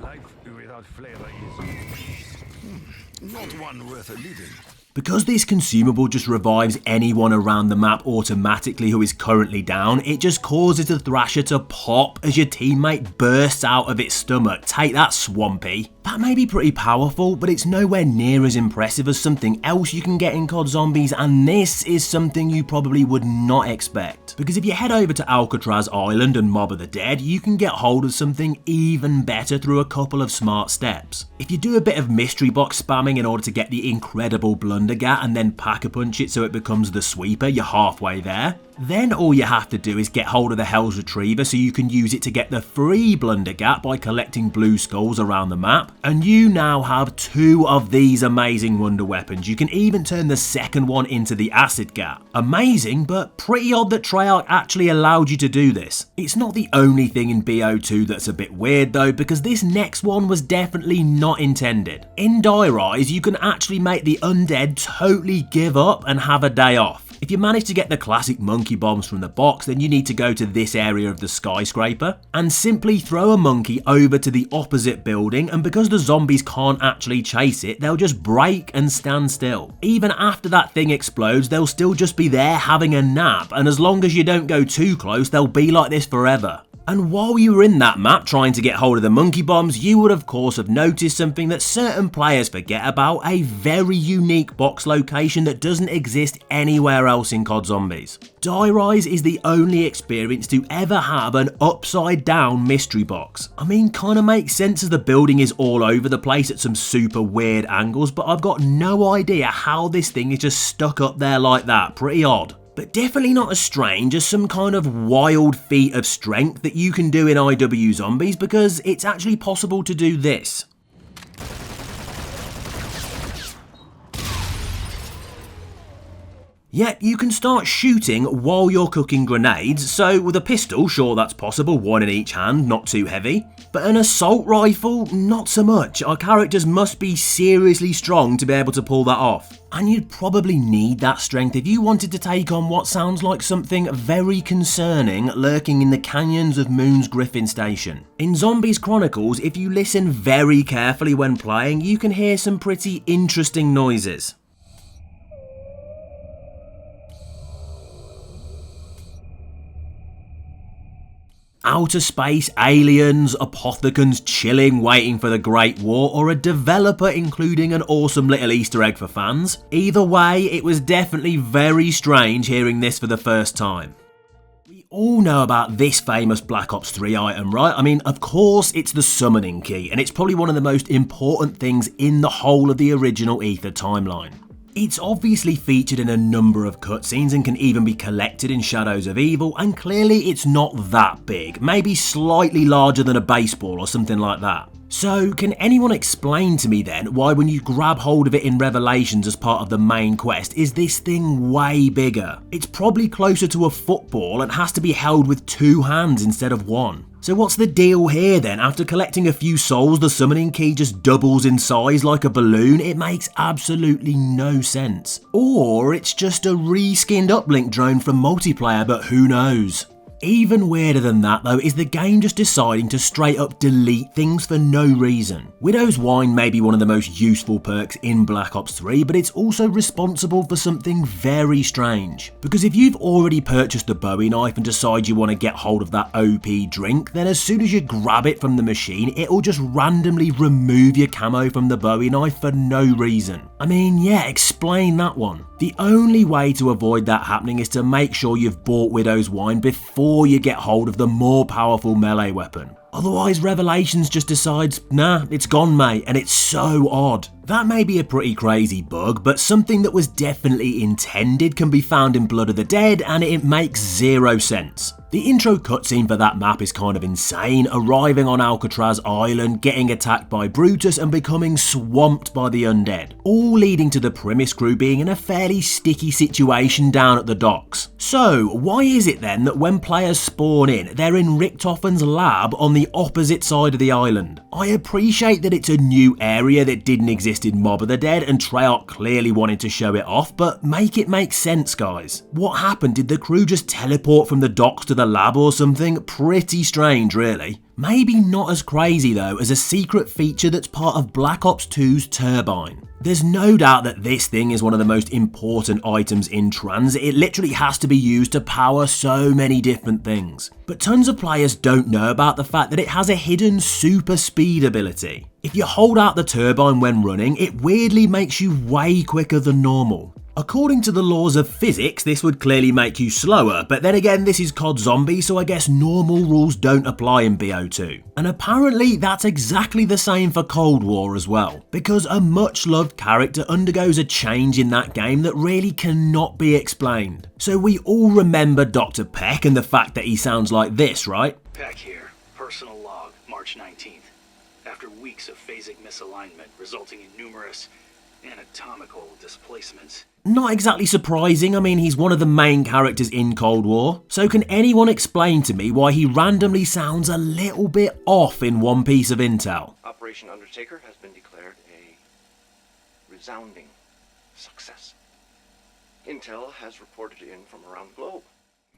Life without flavor is not one worth living. Because this consumable just revives anyone around the map automatically who is currently down, it just causes the Thrasher to pop as your teammate bursts out of its stomach. Take that, Swampy. That may be pretty powerful, but it's nowhere near as impressive as something else you can get in COD Zombies, and this is something you probably would not expect. Because if you head over to Alcatraz Island and Mob of the Dead, you can get hold of something even better through a couple of smart steps. If you do a bit of mystery box spamming in order to get the incredible blunder blundergat and then pack-a-punch it so it becomes the sweeper, you're halfway there. Then all you have to do is get hold of the Hell's Retriever so you can use it to get the free blundergat by collecting blue skulls around the map. And you now have 2 of these amazing wonder weapons. You can even turn the second one into the acid gat. Amazing, but pretty odd that Treyarch actually allowed you to do this. It's not the only thing in BO2 that's a bit weird though, because this next one was definitely not intended. In Die Rise, you can actually make the undead totally give up and have a day off. If you manage to get the classic monkey bombs from the box, then you need to go to this area of the skyscraper and simply throw a monkey over to the opposite building, and because the zombies can't actually chase it, they'll just break and stand still. Even after that thing explodes, they'll still just be there having a nap, and as long as you don't go too close, they'll be like this forever. And while you were in that map trying to get hold of the monkey bombs, you would of course have noticed something that certain players forget about: a very unique box location that doesn't exist anywhere else in COD Zombies. Die Rise is the only experience to ever have an upside down mystery box. I mean, kinda makes sense as the building is all over the place at some super weird angles, but I've got no idea how this thing is just stuck up there like that. Pretty odd. But definitely not as strange as some kind of wild feat of strength that you can do in iwzombies, because it's actually possible to do this. Yet you can start shooting while you're cooking grenades, so with a pistol, sure that's possible, 1 in each hand, not too heavy. But an assault rifle, not so much. Our characters must be seriously strong to be able to pull that off. And you'd probably need that strength if you wanted to take on what sounds like something very concerning lurking in the canyons of Moon's Griffin Station. In Zombies Chronicles, if you listen very carefully when playing, you can hear some pretty interesting noises. Outer space, aliens, apothecons chilling waiting for the Great War, or a developer including an awesome little Easter egg for fans. Either way, it was definitely very strange hearing this for the first time. We all know about this famous Black Ops 3 item, right? I mean, of course it's the summoning key, and it's probably one of the most important things in the whole of the original Ether timeline. It's obviously featured in a number of cutscenes and can even be collected in Shadows of Evil, and clearly it's not that big, maybe slightly larger than a baseball or something like that. So can anyone explain to me then why when you grab hold of it in Revelations as part of the main quest is this thing way bigger? It's probably closer to a football and has to be held with 2 hands instead of 1. So what's the deal here then? After collecting a few souls, the summoning key just doubles in size like a balloon? It makes absolutely no sense. Or it's just a reskinned uplink drone from multiplayer, but who knows? Even weirder than that though is the game just deciding to straight up delete things for no reason. Widow's Wine may be one of the most useful perks in Black Ops 3, but it's also responsible for something very strange. Because if you've already purchased a Bowie knife and decide you want to get hold of that OP drink, then as soon as you grab it from the machine, it'll just randomly remove your camo from the Bowie knife for no reason. I mean, yeah, explain that one. The only way to avoid that happening is to make sure you've bought Widow's Wine before you get hold of the more powerful melee weapon. Otherwise, Revelations just decides, nah, it's gone mate, and it's so odd. That may be a pretty crazy bug, but something that was definitely intended can be found in Blood of the Dead, and it makes 0 sense. The intro cutscene for that map is kind of insane, arriving on Alcatraz Island, getting attacked by Brutus and becoming swamped by the undead, all leading to the premise crew being in a fairly sticky situation down at the docks. So why is it then that when players spawn in, they're in Richtofen's lab on the opposite side of the island? I appreciate that it's a new area that didn't exist in Mob of the Dead and Treyarch clearly wanted to show it off, but make it make sense guys. What happened? Did the crew just teleport from the docks to the lab or something? Pretty strange really. Maybe not as crazy though as a secret feature that's part of Black Ops 2's Turbine. There's no doubt that this thing is one of the most important items in transit. It literally has to be used to power so many different things. But tons of players don't know about the fact that it has a hidden super speed ability. If you hold out the turbine when running, it weirdly makes you way quicker than normal. According to the laws of physics, this would clearly make you slower, but then again, this is COD Zombies, so I guess normal rules don't apply in BO2. And apparently, that's exactly the same for Cold War as well, because a much-loved character undergoes a change in that game that really cannot be explained. So we all remember Dr. Perk and the fact that he sounds like this, right? Perk here, personal log, March 19th. After weeks of phasic misalignment resulting in numerous anatomical displacements. Not exactly surprising, I mean he's one of the main characters in Cold War. So can anyone explain to me why he randomly sounds a little bit off in one piece of intel? Operation Undertaker has been declared a resounding success. Intel has reported in from around the globe.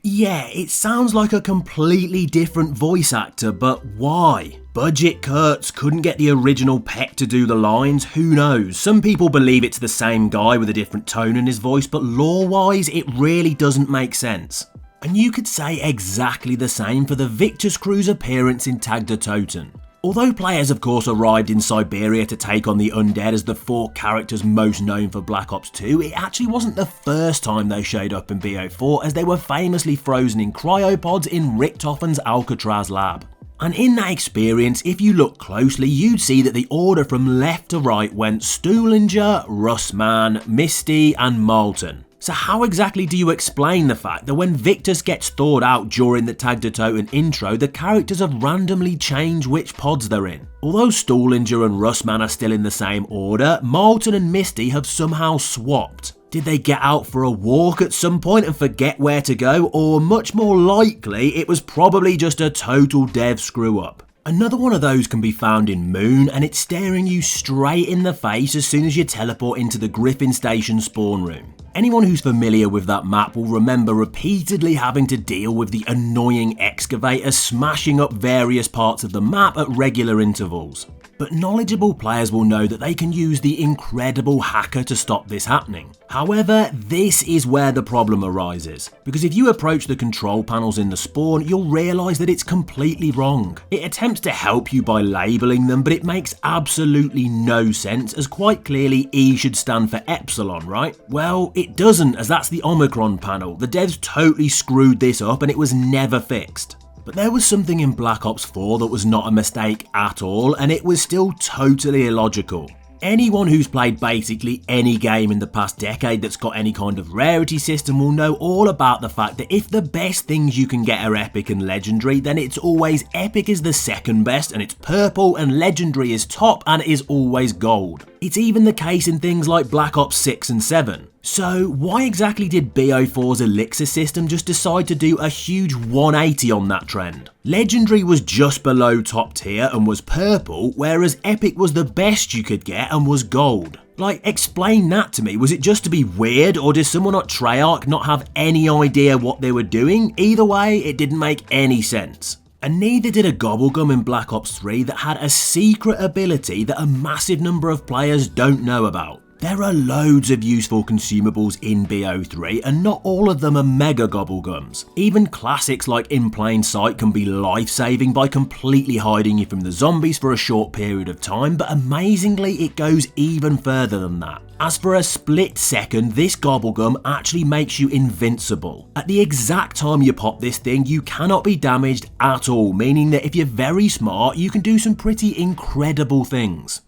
Yeah, it sounds like a completely different voice actor, but why? Budget cuts, couldn't get the original Peck to do the lines, who knows? Some people believe it's the same guy with a different tone in his voice, but lore-wise, it really doesn't make sense. And you could say exactly the same for the Victus crew's appearance in Tag der Toten. Although players of course arrived in Siberia to take on the undead as the 4 characters most known for Black Ops 2, it actually wasn't the first time they showed up in BO4 as they were famously frozen in cryopods in Richtofen's Alcatraz lab. And in that experience, if you look closely, you'd see that the order from left to right went Stuhlinger, Russman, Misty and Malton. So how exactly do you explain the fact that when Victus gets thawed out during the Tag der Toten intro, the characters have randomly changed which pods they're in? Although Stuhlinger and Russman are still in the same order, Malton and Misty have somehow swapped. Did they get out for a walk at some point and forget where to go, or much more likely, it was probably just a total dev screw up? Another one of those can be found in Moon, and it's staring you straight in the face as soon as you teleport into the Griffin Station spawn room. Anyone who's familiar with that map will remember repeatedly having to deal with the annoying excavator smashing up various parts of the map at regular intervals. But knowledgeable players will know that they can use the incredible hacker to stop this happening. However, this is where the problem arises, because if you approach the control panels in the spawn, you'll realise that it's completely wrong. It attempts to help you by labelling them, but it makes absolutely no sense, as quite clearly E should stand for Epsilon, right? Well, it doesn't, as that's the Omicron panel. The devs totally screwed this up and it was never fixed. But there was something in Black Ops 4 that was not a mistake at all, and it was still totally illogical. Anyone who's played basically any game in the past decade that's got any kind of rarity system will know all about the fact that if the best things you can get are epic and legendary, then it's always epic is the second best and it's purple and legendary is top and it is always gold. It's even the case in things like Black Ops 6 and 7. So why exactly did BO4's Elixir system just decide to do a huge 180 on that trend? Legendary was just below top tier and was purple, whereas epic was the best you could get and was gold. Like, explain that to me. Was it just to be weird, or did someone at Treyarch not have any idea what they were doing? Either way, it didn't make any sense. And neither did a Gobblegum in Black Ops 3 that had a secret ability that a massive number of players don't know about. There are loads of useful consumables in BO3 and not all of them are mega Gobblegums. Even classics like In Plain Sight can be life-saving by completely hiding you from the zombies for a short period of time, but amazingly it goes even further than that. As for a split second, this Gobblegum actually makes you invincible. At the exact time you pop this thing, you cannot be damaged at all, meaning that if you're very smart, you can do some pretty incredible things.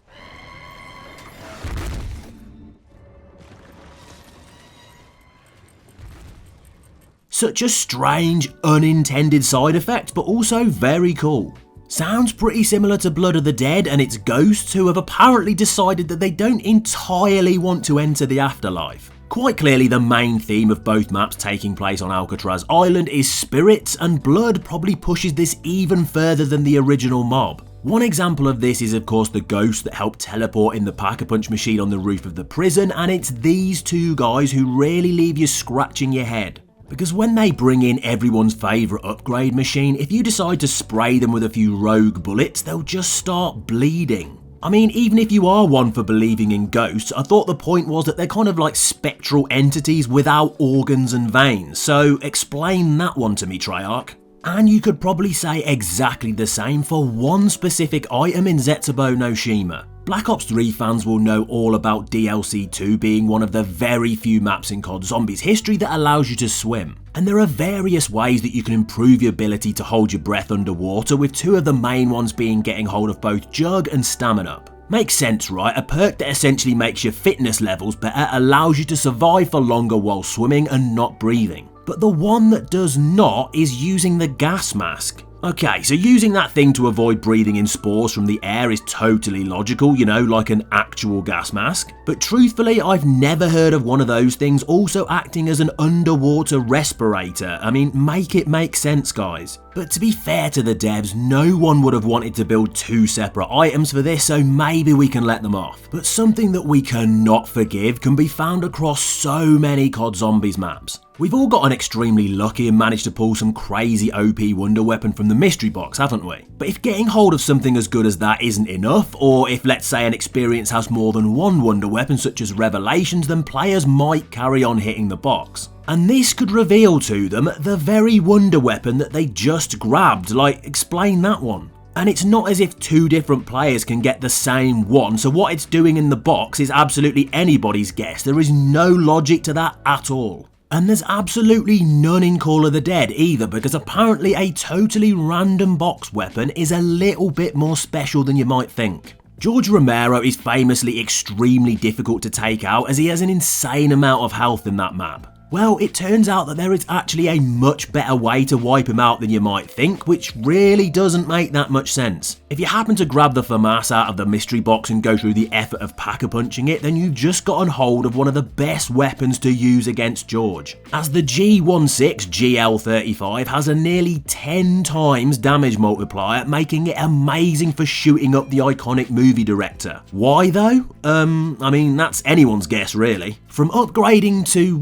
Such a strange, unintended side effect, but also very cool. Sounds pretty similar to Blood of the Dead and its ghosts who have apparently decided that they don't entirely want to enter the afterlife. Quite clearly the main theme of both maps taking place on Alcatraz Island is spirits, and Blood probably pushes this even further than the original mob. One example of this is of course the ghost that helped teleport in the Pack-a-Punch machine on the roof of the prison, and it's these two guys who really leave you scratching your head. Because when they bring in everyone's favourite upgrade machine, if you decide to spray them with a few rogue bullets, they'll just start bleeding. I mean, even if you are one for believing in ghosts, I thought the point was that they're kind of like spectral entities without organs and veins, so explain that one to me, Treyarch. And you could probably say exactly the same for one specific item in Zetsubo no Shima. Black Ops 3 fans will know all about DLC 2 being one of the very few maps in COD Zombies history that allows you to swim. And there are various ways that you can improve your ability to hold your breath underwater, with two of the main ones being getting hold of both Jug and Stamina Up. Makes sense, right? A perk that essentially makes your fitness levels better allows you to survive for longer while swimming and not breathing. But the one that does not is using the gas mask. Okay, so using that thing to avoid breathing in spores from the air is totally logical, you know, like an actual gas mask. But truthfully, I've never heard of one of those things also acting as an underwater respirator. I mean, make it make sense, guys. But to be fair to the devs, no one would have wanted to build two separate items for this, so maybe we can let them off. But something that we cannot forgive can be found across so many COD Zombies maps. We've all gotten extremely lucky and managed to pull some crazy OP wonder weapon from the mystery box, haven't we? But if getting hold of something as good as that isn't enough, or if let's say an experience has more than one wonder weapon such as Revelations, then players might carry on hitting the box. And this could reveal to them the very wonder weapon that they just grabbed, like explain that one. And it's not as if two different players can get the same one, so what it's doing in the box is absolutely anybody's guess. There is no logic to that at all. And there's absolutely none in Call of the Dead either, because apparently a totally random box weapon is a little bit more special than you might think. George Romero is famously extremely difficult to take out as he has an insane amount of health in that map. Well, it turns out that there is actually a much better way to wipe him out than you might think, which really doesn't make that much sense. If you happen to grab the FAMAS out of the mystery box and go through the effort of pack-a-punching it, then you've just gotten hold of one of the best weapons to use against George, as the G16 GL35 has a nearly 10 times damage multiplier, making it amazing for shooting up the iconic movie director. Why though? I mean, that's anyone's guess really. From upgrading to,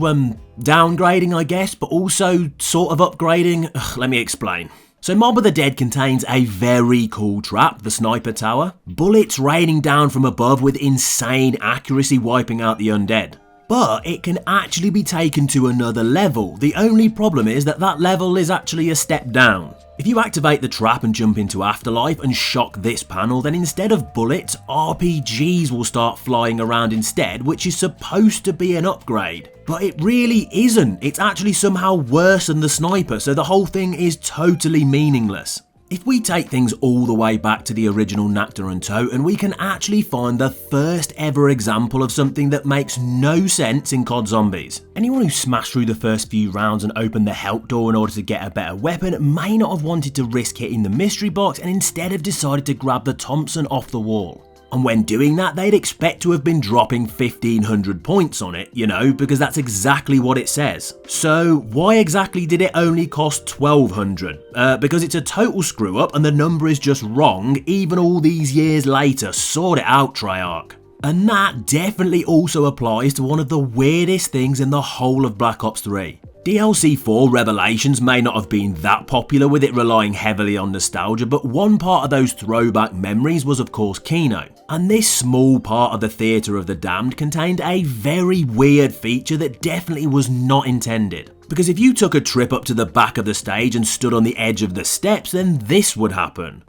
downgrading I guess, but also sort of upgrading, let me explain. So Mob of the Dead contains a very cool trap, the sniper tower. Bullets raining down from above with insane accuracy wiping out the undead. But it can actually be taken to another level. The only problem is that that level is actually a step down. If you activate the trap and jump into Afterlife and shock this panel, then instead of bullets, RPGs will start flying around instead, which is supposed to be an upgrade. But it really isn't. It's actually somehow worse than the sniper, so the whole thing is totally meaningless. If we take things all the way back to the original Nacta and Toten, we can actually find the first ever example of something that makes no sense in COD Zombies. Anyone who smashed through the first few rounds and opened the help door in order to get a better weapon may not have wanted to risk hitting the mystery box and instead have decided to grab the Thompson off the wall. And when doing that, they'd expect to have been dropping 1500 points on it, you know, because that's exactly what it says. So why exactly did it only cost 1200? Because it's a total screw up and the number is just wrong, even all these years later. Sort it out, Treyarch. And that definitely also applies to one of the weirdest things in the whole of Black Ops 3. DLC 4 Revelations may not have been that popular, with it relying heavily on nostalgia, but one part of those throwback memories was of course Kino. And this small part of the Theatre of the Damned contained a very weird feature that definitely was not intended. Because if you took a trip up to the back of the stage and stood on the edge of the steps, then this would happen.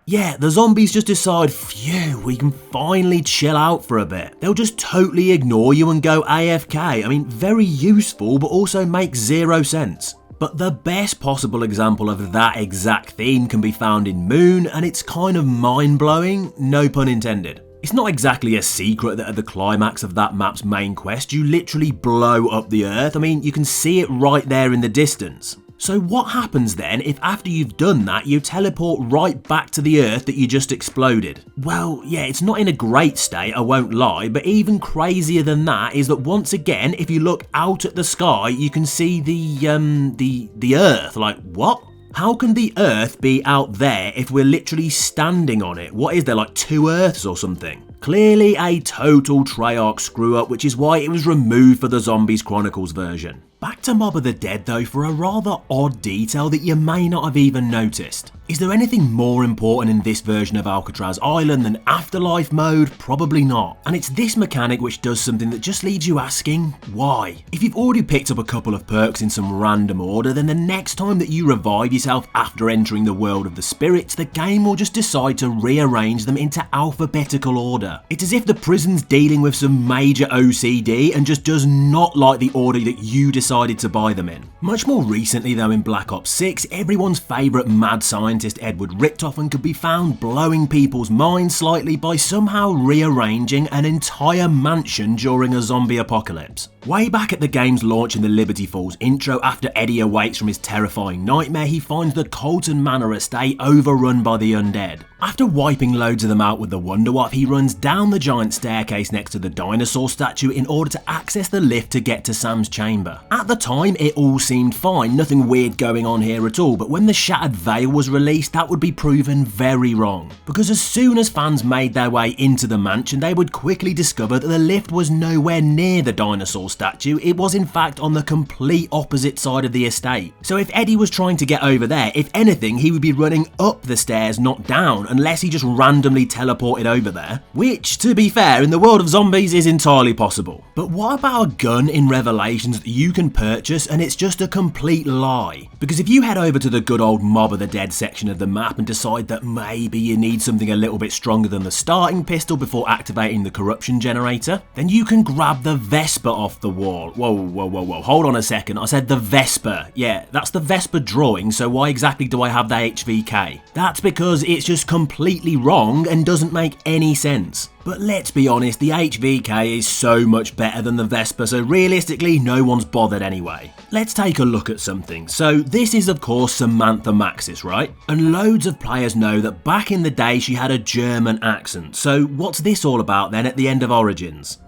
Yeah, the zombies just decide, phew, we can finally chill out for a bit. They'll just totally ignore you and go AFK. I mean, very useful, but also makes zero sense. But the best possible example of that exact theme can be found in Moon, and it's kind of mind-blowing, no pun intended. It's not exactly a secret that at the climax of that map's main quest, you literally blow up the Earth. I mean, you can see it right there in the distance. So what happens then if after you've done that, you teleport right back to the Earth that you just exploded? Well, yeah, it's not in a great state, I won't lie, but even crazier than that is that once again, if you look out at the sky, you can see the Earth. Like, what? How can the Earth be out there if we're literally standing on it? What is there, like 2 Earths or something? Clearly a total Treyarch screw up, which is why it was removed for the Zombies Chronicles version. Back to Mob of the Dead though, for a rather odd detail that you may not have even noticed. Is there anything more important in this version of Alcatraz Island than Afterlife mode? Probably not. And it's this mechanic which does something that just leaves you asking, why? If you've already picked up a couple of perks in some random order, then the next time that you revive yourself after entering the world of the spirits, the game will just decide to rearrange them into alphabetical order. It's as if the prison's dealing with some major OCD and just does not like the order that you decided to buy them in. Much more recently though, in Black Ops 6, everyone's favourite mad scientist Edward Richtofen could be found blowing people's minds slightly by somehow rearranging an entire mansion during a zombie apocalypse. Way back at the game's launch in the Liberty Falls intro, after Eddie awakes from his terrifying nightmare, he finds the Colton Manor estate overrun by the undead. After wiping loads of them out with the Wonder Wipe, he runs down the giant staircase next to the dinosaur statue in order to access the lift to get to Sam's chamber. At the time, it all seemed fine, nothing weird going on here at all, but when the Shattered Veil was released, that would be proven very wrong. Because as soon as fans made their way into the mansion, they would quickly discover that the lift was nowhere near the dinosaur statue, it was in fact on the complete opposite side of the estate. So if Eddie was trying to get over there, if anything, he would be running up the stairs, not down, unless he just randomly teleported over there, which, to be fair, in the world of zombies is entirely possible. But what about a gun in Revelations that you can purchase and it's just a complete lie? Because if you head over to the good old Mob of the Dead section of the map and decide that maybe you need something a little bit stronger than the starting pistol before activating the corruption generator, then you can grab the Vesper off the wall. Whoa, hold on a second, I said the Vesper. Yeah, that's the Vesper drawing, so why exactly do I have the HVK? That's because it's just completely wrong and doesn't make any sense. But let's be honest, the HVK is so much better than the Vesper, so realistically no one's bothered anyway. Let's take a look at something. So this is of course Samantha Maxis, right? And loads of players know that back in the day she had a German accent. So what's this all about then at the end of Origins?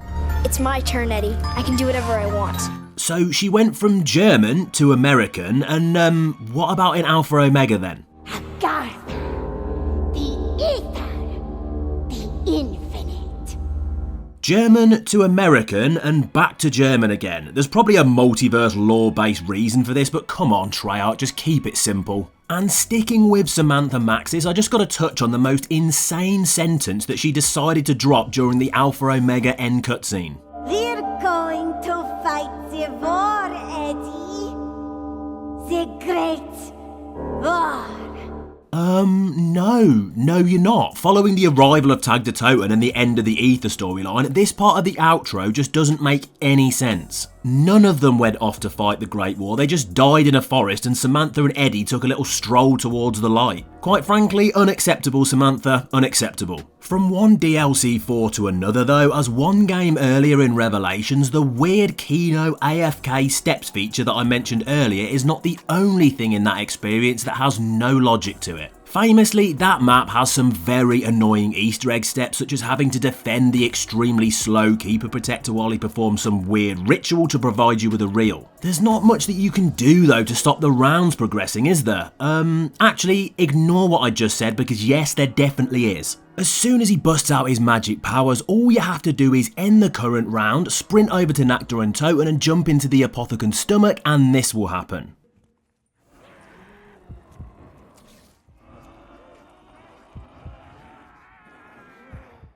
It's my turn, Eddie. I can do whatever I want. So she went from German to American, and what about in Alpha Omega then? Garth, the ether, the infinite. German to American and back to German again. There's probably a multiverse lore-based reason for this, but come on Treyarch, just keep it simple. And sticking with Samantha Maxis, I just got to touch on the most insane sentence that she decided to drop during the Alpha Omega end cutscene. We're going to fight the war, Eddie. The great war. No, you're not. Following the arrival of Tag de Toten and the end of the Ether storyline, this part of the outro just doesn't make any sense. None of them went off to fight the Great War, they just died in a forest and Samantha and Eddie took a little stroll towards the light. Quite frankly, unacceptable Samantha, unacceptable. From one DLC 4 to another though, as one game earlier in Revelations, the weird Kino AFK steps feature that I mentioned earlier is not the only thing in that experience that has no logic to it. Famously, that map has some very annoying Easter egg steps, such as having to defend the extremely slow Keeper Protector while he performs some weird ritual to provide you with a reel. There's not much that you can do though to stop the rounds progressing, is there? Actually, ignore what I just said because yes, there definitely is. As soon as he busts out his magic powers, all you have to do is end the current round, sprint over to Naktor and Toten and jump into the Apothecan's stomach and this will happen.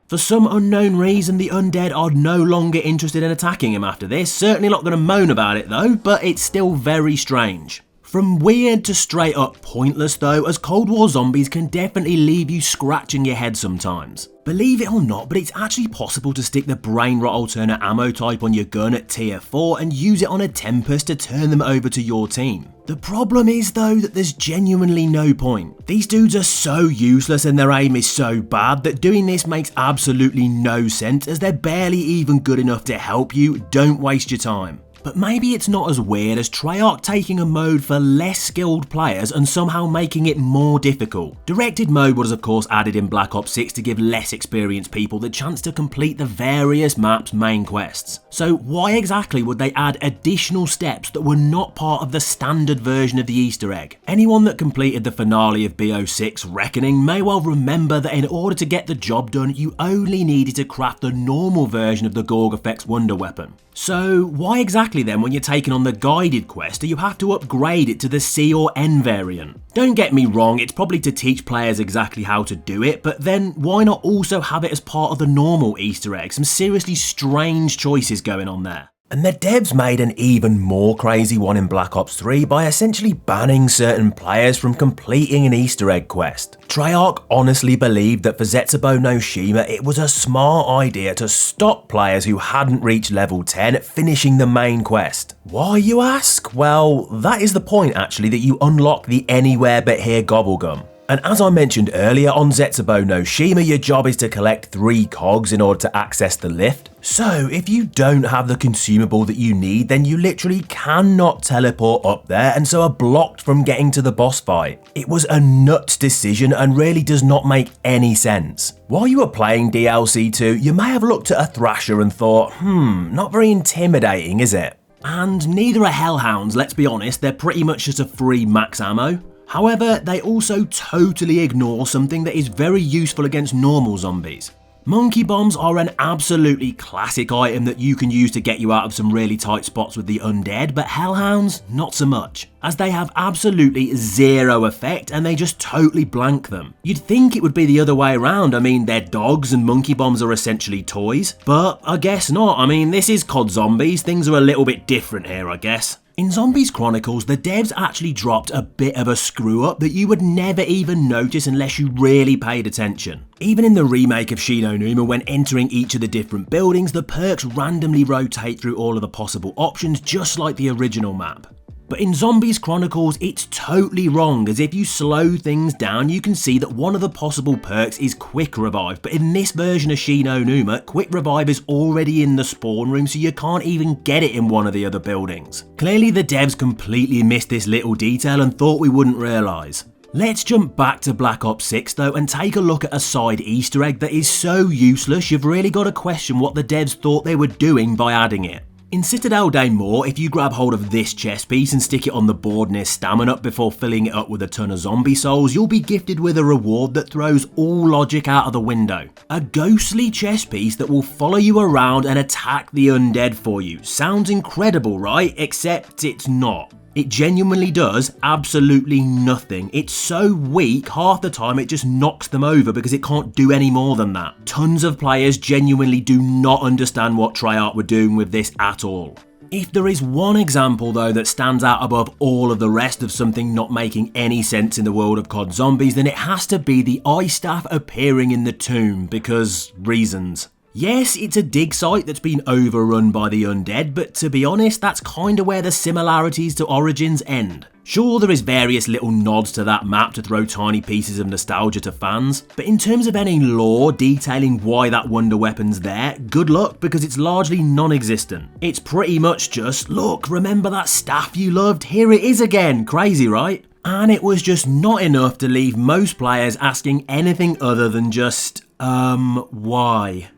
For some unknown reason, the undead are no longer interested in attacking him after this. Certainly not going to moan about it though, but it's still very strange. From weird to straight up pointless though, as Cold War zombies can definitely leave you scratching your head sometimes. Believe it or not, but it's actually possible to stick the brain rot alternate ammo type on your gun at tier 4 and use it on a Tempest to turn them over to your team. The problem is though that there's genuinely no point. These dudes are so useless and their aim is so bad that doing this makes absolutely no sense as they're barely even good enough to help you. Don't waste your time. But maybe it's not as weird as Treyarch taking a mode for less skilled players and somehow making it more difficult. Directed mode was of course added in Black Ops 6 to give less experienced people the chance to complete the various maps' main quests. So why exactly would they add additional steps that were not part of the standard version of the Easter egg? Anyone that completed the finale of BO6 Reckoning may well remember that in order to get the job done, you only needed to craft the normal version of the Gorg Effects Wonder Weapon. So why exactly then, when you're taking on the guided quest, do you have to upgrade it to the C or N variant? Don't get me wrong, it's probably to teach players exactly how to do it, but then why not also have it as part of the normal Easter egg? Some seriously strange choices going on there. And the devs made an even more crazy one in Black Ops 3 by essentially banning certain players from completing an Easter egg quest. Treyarch honestly believed that for Zetsubou no Shima it was a smart idea to stop players who hadn't reached level 10 finishing the main quest. Why, you ask? Well, that is the point actually, that you unlock the Anywhere But Here Gobblegum. And as I mentioned earlier, on Zetsubou no Shima, your job is to collect 3 cogs in order to access the lift. So if you don't have the consumable that you need, then you literally cannot teleport up there and so are blocked from getting to the boss fight. It was a nuts decision and really does not make any sense. While you were playing DLC 2, you may have looked at a Thrasher and thought, not very intimidating, is it? And neither are Hellhounds, let's be honest, they're pretty much just a free max ammo. However, they also totally ignore something that is very useful against normal zombies. Monkey bombs are an absolutely classic item that you can use to get you out of some really tight spots with the undead, but Hellhounds, not so much, as they have absolutely zero effect and they just totally blank them. You'd think it would be the other way around, I mean they're dogs and monkey bombs are essentially toys, but I guess not. I mean this is COD Zombies, things are a little bit different here I guess. In Zombies Chronicles, the devs actually dropped a bit of a screw up that you would never even notice unless you really paid attention. Even in the remake of Shi No Numa, when entering each of the different buildings, the perks randomly rotate through all of the possible options just like the original map. But in Zombies Chronicles, it's totally wrong, as if you slow things down, you can see that one of the possible perks is Quick Revive, but in this version of Shi No Numa, Quick Revive is already in the spawn room, so you can't even get it in one of the other buildings. Clearly the devs completely missed this little detail and thought we wouldn't realise. Let's jump back to Black Ops 6 though and take a look at a side Easter egg that is so useless you've really got to question what the devs thought they were doing by adding it. In Citadel Day More, if you grab hold of this chest piece and stick it on the board near Stamina before filling it up with a ton of zombie souls, you'll be gifted with a reward that throws all logic out of the window. A ghostly chest piece that will follow you around and attack the undead for you. Sounds incredible, right? Except it's not. It genuinely does absolutely nothing. It's so weak, half the time it just knocks them over because it can't do any more than that. Tons of players genuinely do not understand what Treyarch were doing with this at all. If there is one example though that stands out above all of the rest of something not making any sense in the world of COD Zombies, then it has to be the eye staff appearing in the tomb, because reasons. Yes, it's a dig site that's been overrun by the undead, but to be honest, that's kinda where the similarities to Origins end. Sure, there is various little nods to that map to throw tiny pieces of nostalgia to fans, but in terms of any lore detailing why that wonder weapon's there, good luck, because it's largely non-existent. It's pretty much just, look, remember that staff you loved? Here it is again, crazy right? And it was just not enough to leave most players asking anything other than just, why?